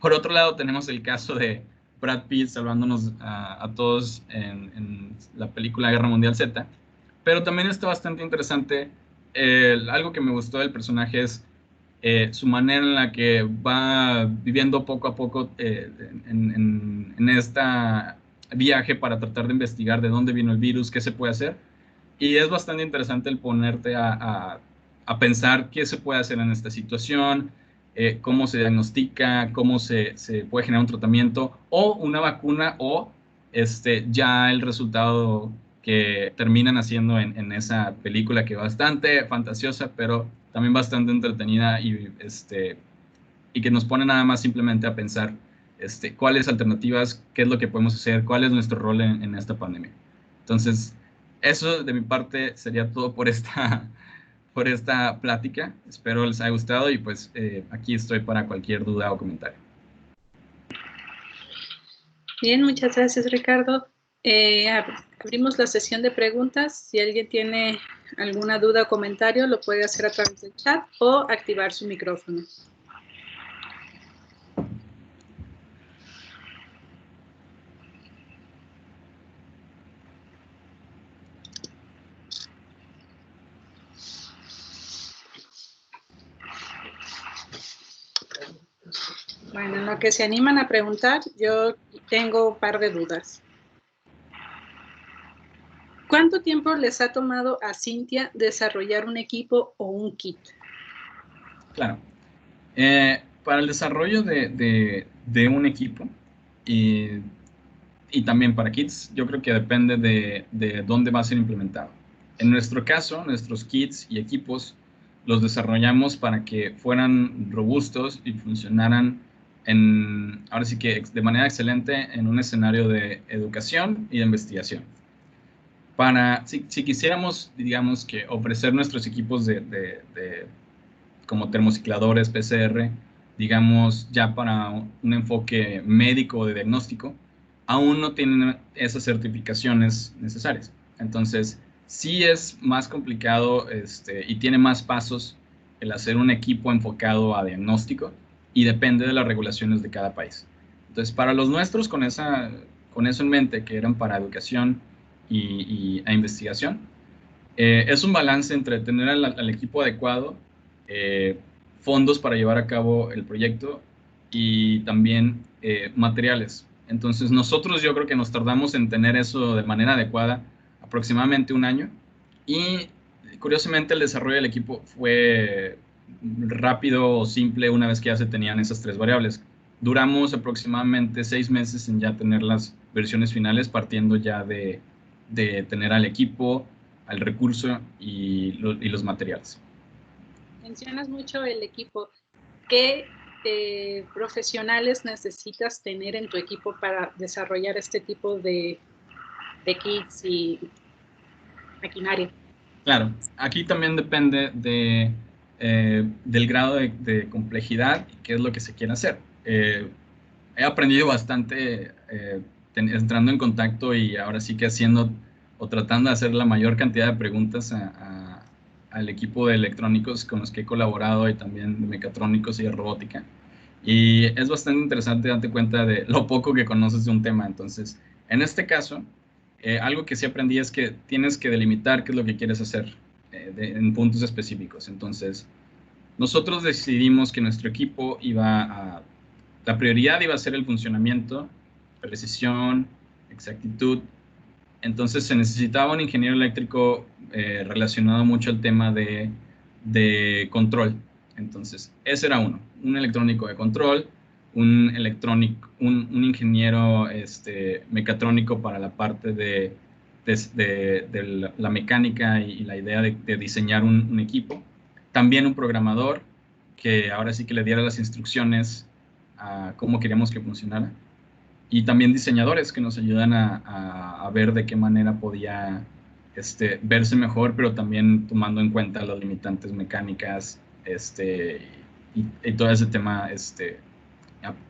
Por otro lado, tenemos el caso de Brad Pitt salvándonos a todos en la película Guerra Mundial Z, pero también está bastante interesante. Algo que me gustó del personaje es su manera en la que va viviendo poco a poco en esta viaje para tratar de investigar de dónde vino el virus, qué se puede hacer. Y es bastante interesante el ponerte a pensar qué se puede hacer en esta situación, cómo se diagnostica, cómo se puede generar un tratamiento o una vacuna o ya el resultado que terminan haciendo en esa película, que es bastante fantasiosa, pero también bastante entretenida y que nos pone nada más simplemente a pensar cuáles alternativas, qué es lo que podemos hacer, cuál es nuestro rol en esta pandemia. Entonces, eso de mi parte sería todo por esta plática. Espero les haya gustado y pues aquí estoy para cualquier duda o comentario. Bien, muchas gracias, Ricardo. Abrimos la sesión de preguntas. Si alguien tiene alguna duda o comentario, lo puede hacer a través del chat o activar su micrófono. Bueno, en lo que se animan a preguntar, yo tengo un par de dudas. ¿Cuánto tiempo les ha tomado a Cintia desarrollar un equipo o un kit? Claro. Para el desarrollo de un equipo y también para kits, yo creo que depende de dónde va a ser implementado. En nuestro caso, nuestros kits y equipos los desarrollamos para que fueran robustos y funcionaran ahora sí que de manera excelente en un escenario de educación y de investigación. Si quisiéramos, digamos, que ofrecer nuestros equipos como termocicladores, PCR, digamos, ya para un enfoque médico o de diagnóstico, aún no tienen esas certificaciones necesarias. Entonces, sí es más complicado y tiene más pasos el hacer un equipo enfocado a diagnóstico y depende de las regulaciones de cada país. Entonces, para los nuestros, con eso en mente, que eran para educación a investigación, es un balance entre tener al equipo adecuado, fondos para llevar a cabo el proyecto y también materiales. Entonces nosotros yo creo que nos tardamos en tener eso de manera adecuada aproximadamente un año y curiosamente el desarrollo del equipo fue rápido o simple una vez que ya se tenían esas tres variables. Duramos aproximadamente 6 meses en ya tener las versiones finales, partiendo ya de tener al equipo, al recurso y los materiales. Mencionas mucho el equipo. ¿Qué profesionales necesitas tener en tu equipo para desarrollar este tipo de kits y maquinaria? Claro, aquí también depende del grado de complejidad y qué es lo que se quiere hacer. He aprendido bastante entrando en contacto y ahora sí que haciendo o tratando de hacer la mayor cantidad de preguntas al equipo de electrónicos con los que he colaborado y también de mecatrónicos y de robótica. Y es bastante interesante darte cuenta de lo poco que conoces de un tema. Entonces, en este caso, algo que sí aprendí es que tienes que delimitar qué es lo que quieres hacer en puntos específicos. Entonces, nosotros decidimos que nuestro equipo la prioridad iba a ser el funcionamiento, precisión, exactitud. Entonces se necesitaba un ingeniero eléctrico relacionado mucho al tema de control. Entonces, ese era un electrónico de control, un ingeniero mecatrónico para la parte de la mecánica y la idea de diseñar un equipo, También un programador que ahora sí que le diera las instrucciones a cómo queríamos que funcionara. Y también diseñadores que nos ayudan a ver de qué manera podía verse mejor, pero también tomando en cuenta las limitantes mecánicas y todo ese tema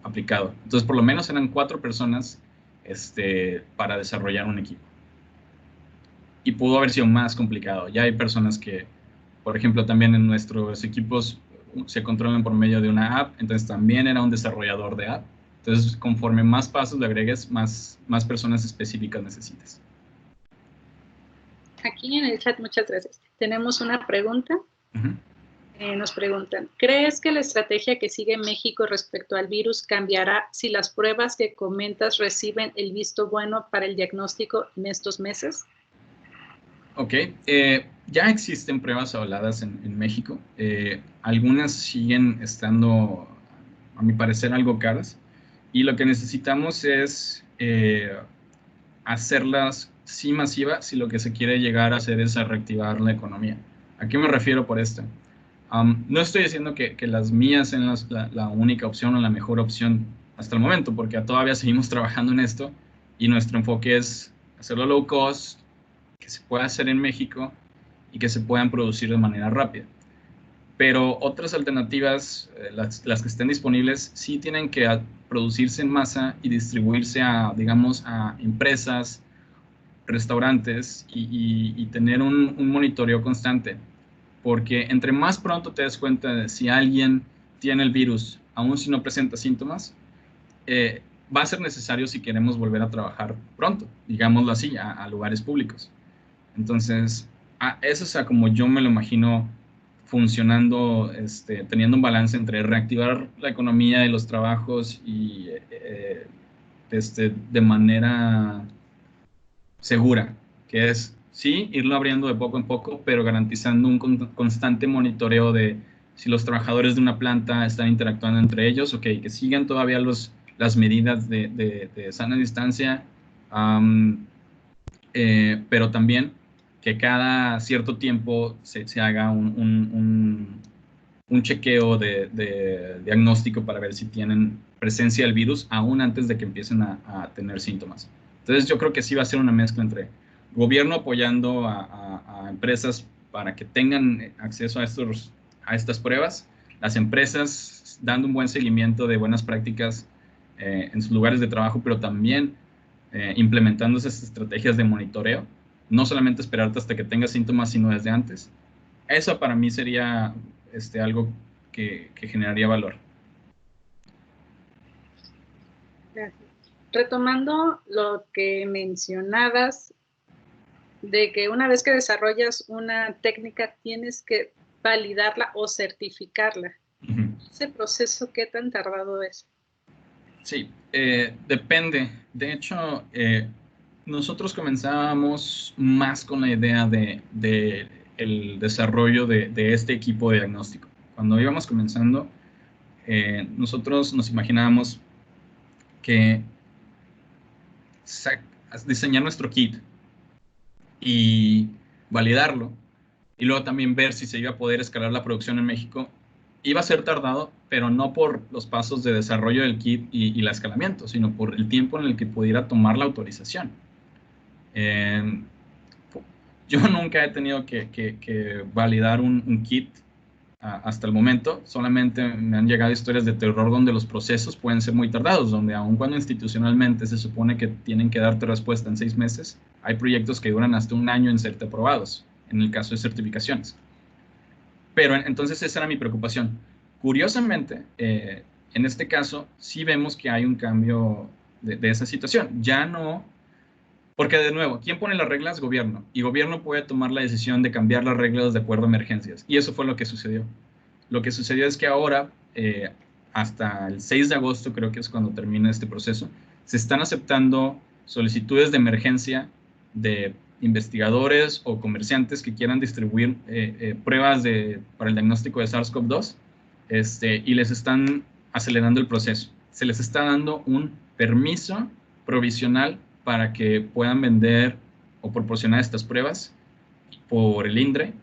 aplicado. Entonces, por lo menos eran 4 personas para desarrollar un equipo. Y pudo haber sido más complicado. Ya hay personas que, por ejemplo, también en nuestros equipos se controlan por medio de una app, entonces también era un desarrollador de app. Entonces, conforme más pasos le agregues, más personas específicas necesitas. Aquí en el chat, muchas gracias. Tenemos una pregunta. Uh-huh. Nos preguntan, ¿crees que la estrategia que sigue México respecto al virus cambiará si las pruebas que comentas reciben el visto bueno para el diagnóstico en estos meses? Ok, ya existen pruebas avaladas en México. Algunas siguen estando, a mi parecer, algo caras. Y lo que necesitamos es hacerlas sí masivas si lo que se quiere llegar a hacer es a reactivar la economía. ¿A qué me refiero por esto? No estoy diciendo que las mías sean la única opción o la mejor opción hasta el momento, porque todavía seguimos trabajando en esto y nuestro enfoque es hacerlo low cost, que se pueda hacer en México y que se puedan producir de manera rápida. Pero otras alternativas, las que estén disponibles, sí tienen que producirse en masa y distribuirse a, digamos, a empresas, restaurantes y tener un monitoreo constante. Porque entre más pronto te des cuenta de si alguien tiene el virus, aun si no presenta síntomas, va a ser necesario si queremos volver a trabajar pronto, digámoslo así, a lugares públicos. Entonces, eso es como yo me lo imagino funcionando, teniendo un balance entre reactivar la economía y los trabajos y de manera segura, que es, sí, irlo abriendo de poco en poco, pero garantizando un constante monitoreo de si los trabajadores de una planta están interactuando entre ellos, ok, que sigan todavía las medidas de sana distancia, pero también que cada cierto tiempo se haga un chequeo de diagnóstico para ver si tienen presencia del virus aún antes de que empiecen a tener síntomas. Entonces yo creo que sí va a ser una mezcla entre gobierno apoyando a empresas para que tengan acceso a estas pruebas, las empresas dando un buen seguimiento de buenas prácticas en sus lugares de trabajo, pero también implementando esas estrategias de monitoreo, no solamente esperarte hasta que tengas síntomas, sino desde antes. Eso para mí sería algo que generaría valor. Gracias. Retomando lo que mencionabas, de que una vez que desarrollas una técnica tienes que validarla o certificarla. Uh-huh. ¿Ese proceso qué tan tardado es? Sí, depende. De hecho, nosotros comenzábamos más con la idea de el desarrollo de este equipo de diagnóstico. Cuando íbamos comenzando, nosotros nos imaginábamos que diseñar nuestro kit y validarlo, y luego también ver si se iba a poder escalar la producción en México, iba a ser tardado, pero no por los pasos de desarrollo del kit y el escalamiento, sino por el tiempo en el que pudiera tomar la autorización. Yo nunca he tenido que validar un kit hasta el momento. Solamente me han llegado historias de terror donde los procesos pueden ser muy tardados, donde aun cuando institucionalmente se supone que tienen que darte respuesta en 6 meses, hay proyectos que duran hasta 1 año en ser aprobados, en el caso de certificaciones. Pero entonces esa era mi preocupación. Curiosamente, en este caso, sí vemos que hay un cambio de esa situación. Ya no, porque de nuevo, ¿quién pone las reglas? Gobierno. Y gobierno puede tomar la decisión de cambiar las reglas de acuerdo a emergencias. Y eso fue lo que sucedió. Lo que sucedió es que ahora, hasta el 6 de agosto, creo que es cuando termina este proceso, se están aceptando solicitudes de emergencia de investigadores o comerciantes que quieran distribuir pruebas para el diagnóstico de SARS-CoV-2 y les están acelerando el proceso. Se les está dando un permiso provisional para que puedan vender o proporcionar estas pruebas por el INDRE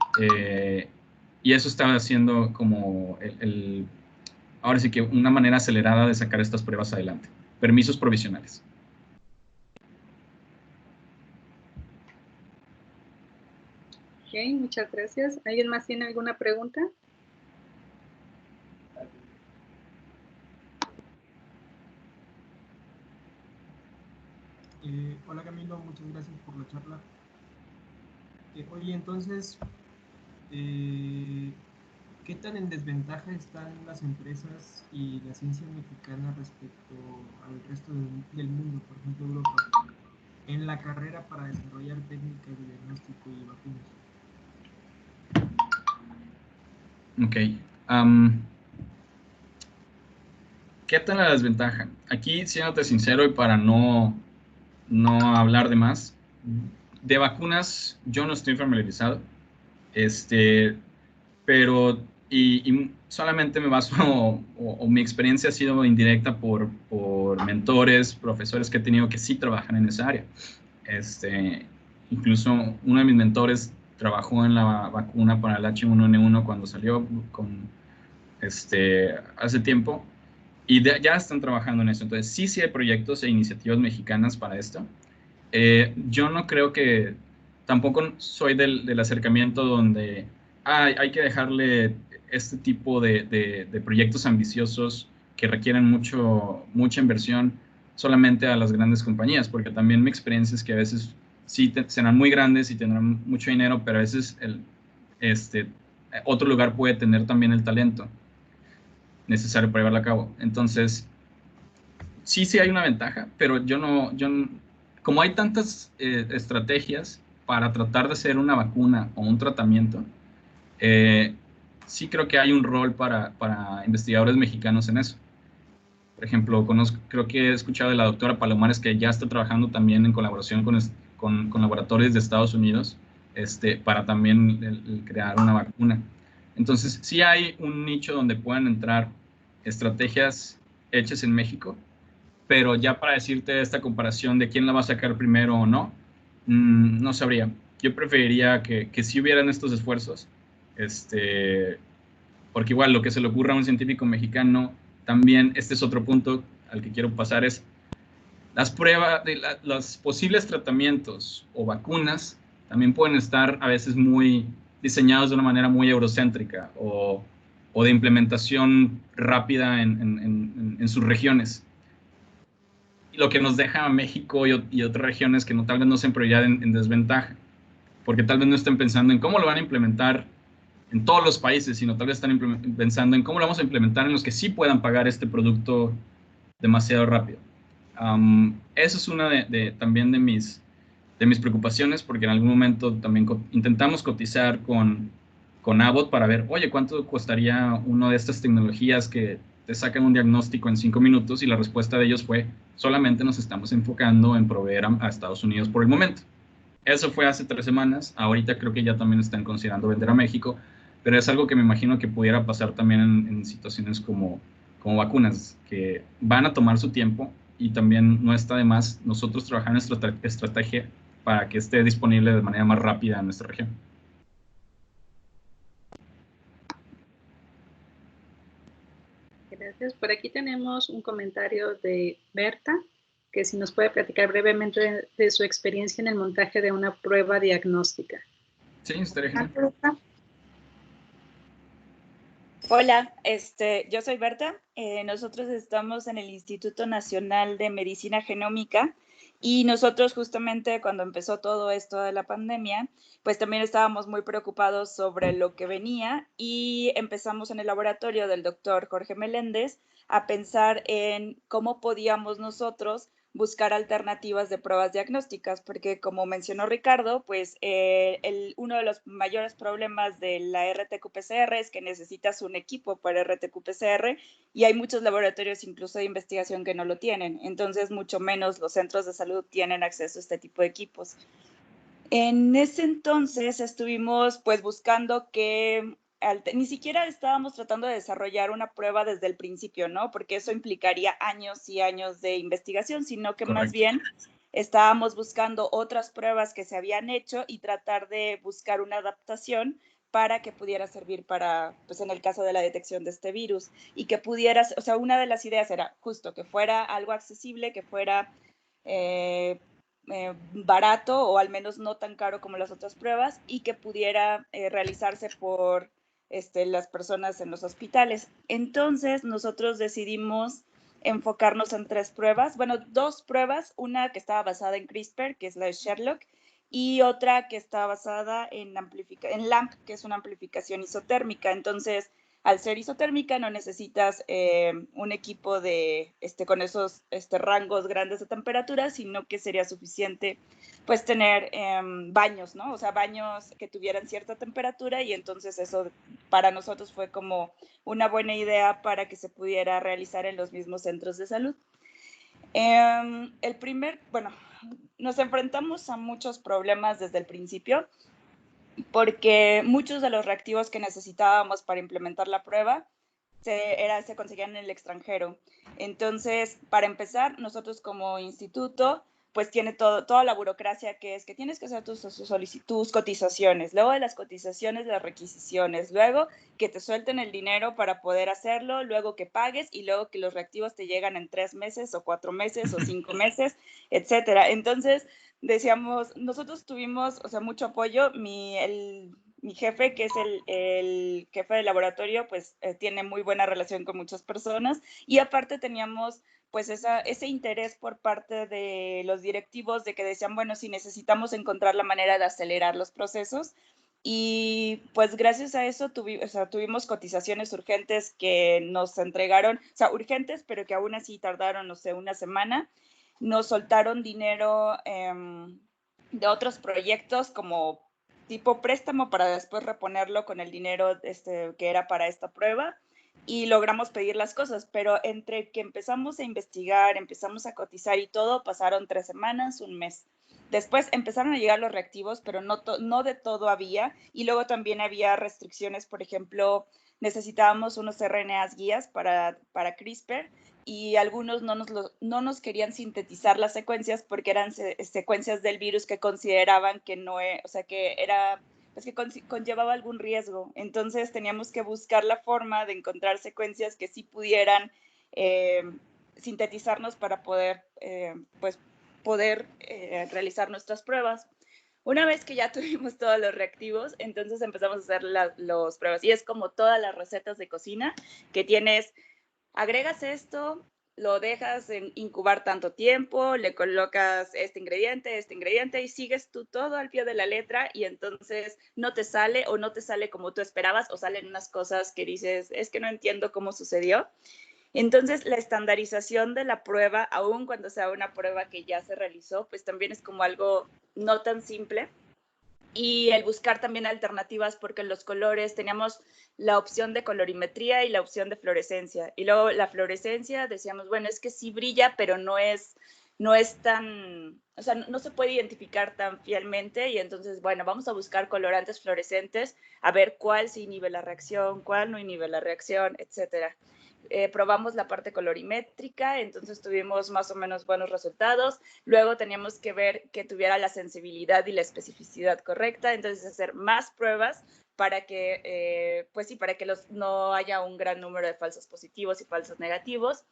Y eso estaba haciendo como ahora sí que una manera acelerada de sacar estas pruebas adelante. Permisos provisionales. Ok, muchas gracias. ¿Alguien más tiene alguna pregunta? Hola Camilo, muchas gracias por la charla. Oye, entonces, ¿qué tan en desventaja están las empresas y la ciencia mexicana respecto al resto del mundo, por ejemplo Europa, en la carrera para desarrollar técnicas de diagnóstico y vacunas? Ok. ¿Qué tal la desventaja? Aquí, siéndote sincero y para no hablar de más, de vacunas yo no estoy familiarizado, pero y solamente me baso o mi experiencia ha sido indirecta por mentores, profesores que he tenido que sí trabajan en esa área. Incluso uno de mis mentores trabajó en la vacuna para el H1N1 cuando salió hace tiempo. Y ya están trabajando en eso. Entonces, sí hay proyectos e iniciativas mexicanas para esto. Yo no creo que, tampoco soy del acercamiento donde hay que dejarle este tipo de proyectos ambiciosos que requieren mucha inversión solamente a las grandes compañías, porque también mi experiencia es que a veces sí serán muy grandes y tendrán mucho dinero, pero a veces otro lugar puede tener también el talento necesario para llevarlo a cabo. Entonces, sí hay una ventaja, pero como hay tantas estrategias para tratar de hacer una vacuna o un tratamiento, sí creo que hay un rol para investigadores mexicanos en eso. Por ejemplo, creo que he escuchado de la doctora Palomares que ya está trabajando también en colaboración con laboratorios de Estados Unidos para también crear una vacuna. Entonces, sí hay un nicho donde puedan entrar estrategias hechas en México, pero ya para decirte esta comparación de quién la va a sacar primero o no, no sabría. Yo preferiría que sí hubieran estos esfuerzos, porque igual lo que se le ocurra a un científico mexicano, también este es otro punto al que quiero pasar, es las pruebas de los posibles tratamientos o vacunas también pueden estar a veces muy diseñados de una manera muy eurocéntrica o de implementación rápida en sus regiones. Lo que nos deja a México y otras regiones que tal vez no sean prioridad en desventaja, porque tal vez no estén pensando en cómo lo van a implementar en todos los países, sino tal vez están pensando en cómo lo vamos a implementar en los que sí puedan pagar este producto demasiado rápido. Eso es una también de mis preocupaciones, porque en algún momento también intentamos cotizar con Abbott para ver, oye, ¿cuánto costaría una de estas tecnologías que te sacan un diagnóstico en 5 minutos? Y la respuesta de ellos fue, solamente nos estamos enfocando en proveer a Estados Unidos por el momento. Eso fue hace 3 semanas. Ahorita creo que ya también están considerando vender a México, pero es algo que me imagino que pudiera pasar también en situaciones como vacunas, que van a tomar su tiempo y también no está de más nosotros trabajar en nuestra estrategia para que esté disponible de manera más rápida en nuestra región. Gracias. Por aquí tenemos un comentario de Berta, que si nos puede platicar brevemente de su experiencia en el montaje de una prueba diagnóstica. Sí, estaría genial. Berta. Hola, yo soy Berta. Nosotros estamos en el Instituto Nacional de Medicina Genómica y nosotros justamente cuando empezó todo esto de la pandemia, pues también estábamos muy preocupados sobre lo que venía y empezamos en el laboratorio del doctor Jorge Meléndez a pensar en cómo podíamos nosotros buscar alternativas de pruebas diagnósticas, porque como mencionó Ricardo, pues uno de los mayores problemas de la RT-qPCR es que necesitas un equipo para RT-qPCR y hay muchos laboratorios incluso de investigación que no lo tienen, entonces mucho menos los centros de salud tienen acceso a este tipo de equipos. En ese entonces estuvimos pues buscando que ni siquiera estábamos tratando de desarrollar una prueba desde el principio, ¿no? Porque eso implicaría años y años de investigación, sino que Correcto. Más bien estábamos buscando otras pruebas que se habían hecho y tratar de buscar una adaptación para que pudiera servir para, pues en el caso de la detección de este virus, y que pudiera, o sea, una de las ideas era justo que fuera algo accesible, que fuera barato o al menos no tan caro como las otras pruebas y que pudiera realizarse por las personas en los hospitales. Entonces nosotros decidimos enfocarnos en 3 pruebas, bueno, 2 pruebas, una que estaba basada en CRISPR, que es la de Sherlock, y otra que está basada en LAMP, que es una amplificación isotérmica. Entonces, al ser isotérmica no necesitas un equipo de, con esos rangos grandes de temperatura, sino que sería suficiente pues tener baños, ¿no? O sea, baños que tuvieran cierta temperatura, y entonces eso para nosotros fue como una buena idea para que se pudiera realizar en los mismos centros de salud. Bueno, nos enfrentamos a muchos problemas desde el principio, porque muchos de los reactivos que necesitábamos para implementar la prueba se conseguían en el extranjero. Entonces, para empezar, nosotros como instituto, pues tiene toda la burocracia que es que tienes que hacer tus cotizaciones, luego de las cotizaciones, las requisiciones, luego que te suelten el dinero para poder hacerlo, luego que pagues y luego que los reactivos te llegan en 3 meses o 4 meses o 5 meses, etcétera. Entonces, decíamos, nosotros tuvimos, o sea, mucho apoyo. Mi jefe, que es el jefe de laboratorio, pues tiene muy buena relación con muchas personas, y aparte teníamos pues ese interés por parte de los directivos de que decían, bueno, si necesitamos encontrar la manera de acelerar los procesos. Y pues gracias a eso tuvimos cotizaciones urgentes que nos entregaron, o sea, urgentes, pero que aún así tardaron, no sé, una semana. Nos soltaron dinero de otros proyectos como tipo préstamo para después reponerlo con el dinero que era para esta prueba, y logramos pedir las cosas, pero entre que empezamos a investigar, empezamos a cotizar y todo, pasaron 3 semanas, un mes. Después empezaron a llegar los reactivos, pero no de todo había, y luego también había restricciones. Por ejemplo, necesitábamos unos RNAs guías para CRISPR, y algunos no nos querían sintetizar las secuencias porque eran secuencias del virus que consideraban que no, o sea, que era, pues que conllevaba algún riesgo. Entonces teníamos que buscar la forma de encontrar secuencias que sí pudieran sintetizarnos para poder, realizar nuestras pruebas. Una vez que ya tuvimos todos los reactivos, entonces empezamos a hacer las pruebas. Y es como todas las recetas de cocina que tienes. Agregas esto, lo dejas incubar tanto tiempo, le colocas este ingrediente y sigues tú todo al pie de la letra, y entonces no te sale o no te sale como tú esperabas, o salen unas cosas que dices, es que no entiendo cómo sucedió. Entonces, la estandarización de la prueba, aun cuando sea una prueba que ya se realizó, pues también es como algo no tan simple. Y el buscar también alternativas, porque los colores, teníamos la opción de colorimetría y la opción de fluorescencia. Y luego la fluorescencia, decíamos, bueno, es que sí brilla, pero no es tan, o sea, no se puede identificar tan fielmente. Y entonces, bueno, vamos a buscar colorantes fluorescentes, a ver cuál sí inhibe la reacción, cuál no inhibe la reacción, etcétera. Probamos la parte colorimétrica, entonces tuvimos más o menos buenos resultados. Luego teníamos que ver que tuviera la sensibilidad y la especificidad correcta, entonces hacer más pruebas para que, pues sí, para que no haya un gran número de falsos positivos y falsos negativos.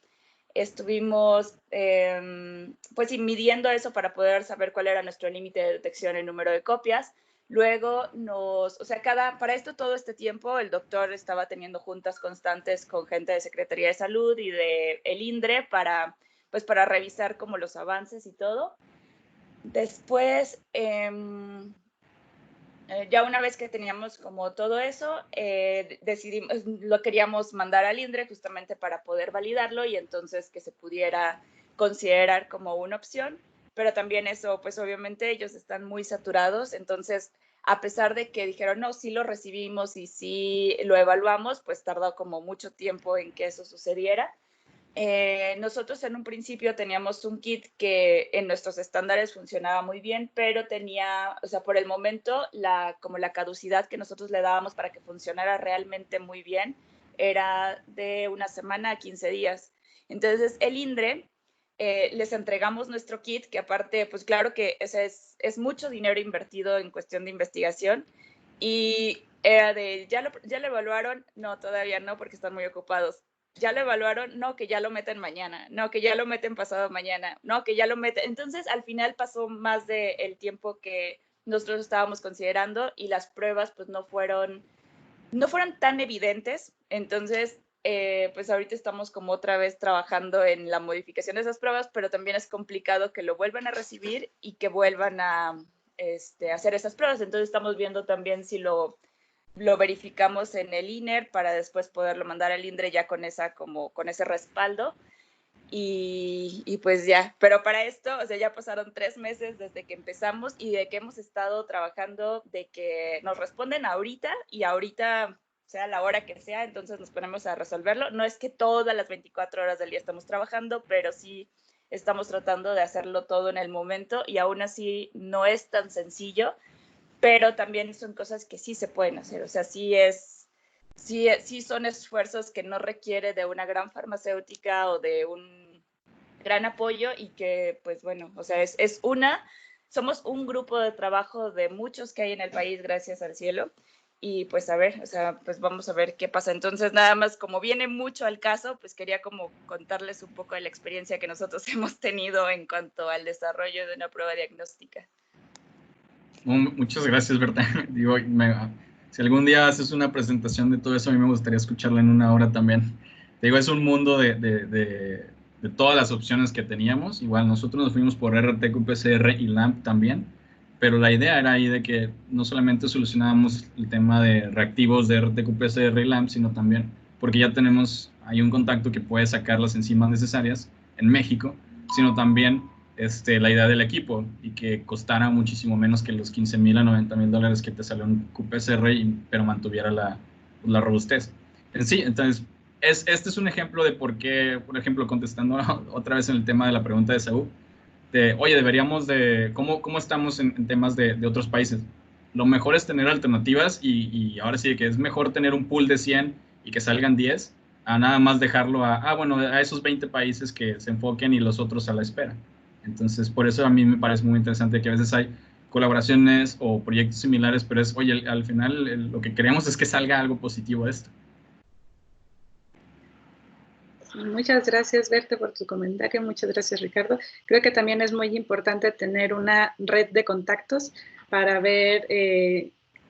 Estuvimos, pues sí, midiendo eso para poder saber cuál era nuestro límite de detección en número de copias. Luego o sea, para todo este tiempo, el doctor estaba teniendo juntas constantes con gente de Secretaría de Salud y de el INDRE para revisar como los avances y todo. Después, ya una vez que teníamos como todo eso, decidimos, lo queríamos mandar al INDRE justamente para poder validarlo y entonces que se pudiera considerar como una opción, pero también eso, pues obviamente ellos están muy saturados, entonces a pesar de que dijeron, no, sí lo recibimos y sí lo evaluamos, pues tardó como mucho tiempo en que eso sucediera. Nosotros en un principio teníamos un kit que en nuestros estándares funcionaba muy bien, pero tenía, o sea, por el momento, como la caducidad que nosotros le dábamos para que funcionara realmente muy bien era de 1 semana a 15 días. Entonces, el INDRE, les entregamos nuestro kit, que aparte, pues claro que es mucho dinero invertido en cuestión de investigación, y era de, ¿ya lo evaluaron? No, todavía no, porque están muy ocupados. ¿Ya lo evaluaron? No, que ya lo meten mañana. No, que ya lo meten pasado mañana. No, que ya lo meten. Entonces, al final pasó más del tiempo que nosotros estábamos considerando y las pruebas pues no fueron tan evidentes. Entonces, pues ahorita estamos como otra vez trabajando en la modificación de esas pruebas, pero también es complicado que lo vuelvan a recibir y que vuelvan a hacer esas pruebas. Entonces estamos viendo también si lo verificamos en el INER para después poderlo mandar al INDRE ya con ese respaldo. Y pues ya, pero para esto, o sea, ya pasaron 3 meses desde que empezamos y de que hemos estado trabajando, de que nos responden ahorita y ahorita, sea la hora que sea, entonces nos ponemos a resolverlo. No es que todas las 24 horas del día estamos trabajando, pero sí estamos tratando de hacerlo todo en el momento y aún así no es tan sencillo, pero también son cosas que sí se pueden hacer, o sea, sí son esfuerzos que no requiere de una gran farmacéutica o de un gran apoyo y que, pues bueno, o sea, somos un grupo de trabajo de muchos que hay en el país, gracias al cielo, y pues a ver, o sea, pues vamos a ver qué pasa. Entonces, nada más, como viene mucho al caso, pues quería como contarles un poco de la experiencia que nosotros hemos tenido en cuanto al desarrollo de una prueba diagnóstica. Muchas gracias, Berta. Digo, si algún día haces una presentación de todo eso, a mí me gustaría escucharla en 1 hora también. Te digo, es un mundo de todas las opciones que teníamos. Igual nosotros nos fuimos por RT-qPCR y LAMP también, pero la idea era ahí de que no solamente solucionábamos el tema de reactivos de RT-qPCR y LAMP, sino también porque ya tenemos ahí un contacto que puede sacar las enzimas necesarias en México, sino también la idea del equipo y que costara muchísimo menos que los $15,000 a $90,000 que te salió un qPCR, pero mantuviera la robustez. Sí, entonces, este es un ejemplo de por qué, por ejemplo, contestando otra vez en el tema de la pregunta de Saúl, oye, deberíamos de, ¿cómo estamos en temas de otros países? Lo mejor es tener alternativas y ahora sí que es mejor tener un pool de 100 y que salgan 10 a nada más dejarlo a esos 20 países que se enfoquen y los otros a la espera. Entonces, por eso a mí me parece muy interesante que a veces hay colaboraciones o proyectos similares, pero oye, al final lo que queremos es que salga algo positivo de esto. Muchas gracias, Berta, por tu comentario. Muchas gracias, Ricardo. Creo que también es muy importante tener una red de contactos para ver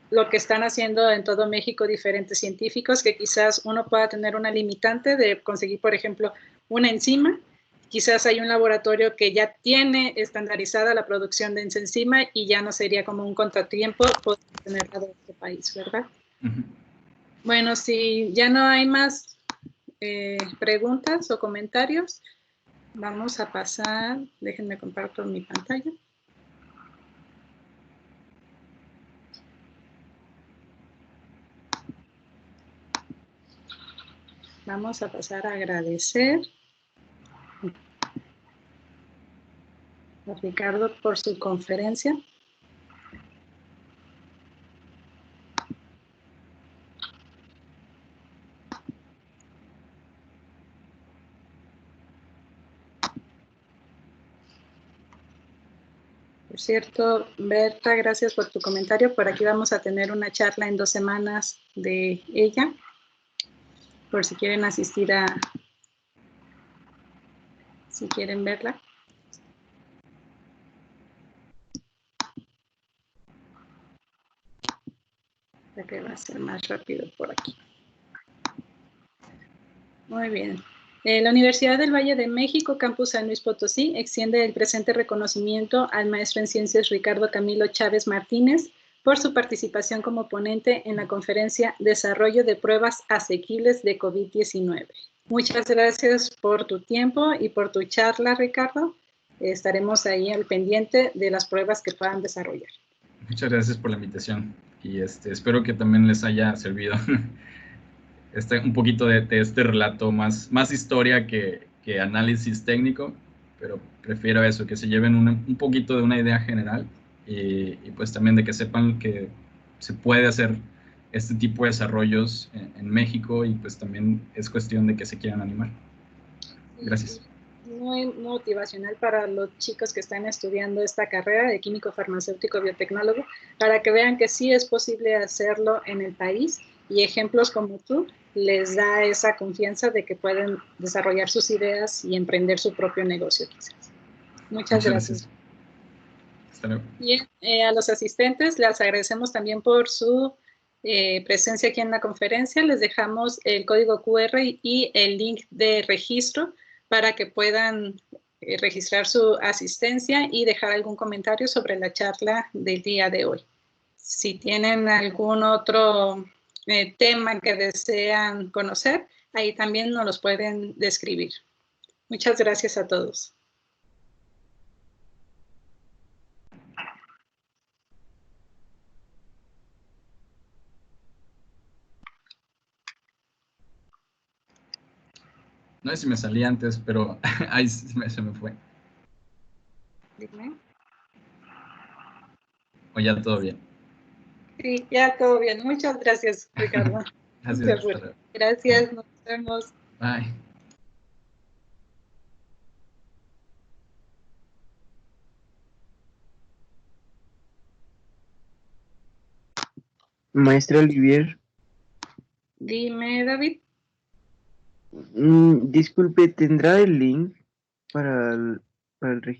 lo que están haciendo en todo México diferentes científicos, que quizás uno pueda tener una limitante de conseguir, por ejemplo, una enzima. Quizás hay un laboratorio que ya tiene estandarizada la producción de esa enzima y ya no sería como un contratiempo poder tenerla de otro país, ¿verdad? Uh-huh. Bueno, si ya no hay más preguntas o comentarios, vamos a pasar, déjenme compartir mi pantalla. Vamos a pasar a agradecer a Ricardo por su conferencia. Por cierto, Berta, gracias por tu comentario. Por aquí vamos a tener una charla en 2 semanas de ella, por si quieren asistir si quieren verla. Creo que va a ser más rápido por aquí. Muy bien. La Universidad del Valle de México, Campus San Luis Potosí, extiende el presente reconocimiento al maestro en ciencias Ricardo Camilo Chávez Martínez por su participación como ponente en la conferencia Desarrollo de Pruebas Asequibles de COVID-19. Muchas gracias por tu tiempo y por tu charla, Ricardo. Estaremos ahí al pendiente de las pruebas que puedan desarrollar. Muchas gracias por la invitación y espero que también les haya servido un poquito de este relato, más historia que análisis técnico, pero prefiero eso, que se lleven un poquito de una idea general y pues también de que sepan que se puede hacer este tipo de desarrollos en México y pues también es cuestión de que se quieran animar. Gracias. muy motivacional para los chicos que están estudiando esta carrera de químico farmacéutico biotecnólogo, para que vean que sí es posible hacerlo en el país, y ejemplos como tú les da esa confianza de que pueden desarrollar sus ideas y emprender su propio negocio quizás. Muchas gracias. Hasta luego. Bien, a los asistentes les agradecemos también por su presencia aquí en la conferencia. Les dejamos el código QR y el link de registro para que puedan registrar su asistencia y dejar algún comentario sobre la charla del día de hoy. Si tienen algún otro tema que desean conocer, ahí también nos los pueden describir. Muchas gracias a todos. No sé si me salí antes, pero ahí se me fue. Dime. O ya todo bien. Sí, ya todo bien. Muchas gracias, Ricardo. Gracias. Hasta luego. Gracias, nos vemos. Bye. Maestra Olivier, Dime, David. disculpe, ¿tendrá el link para el registro?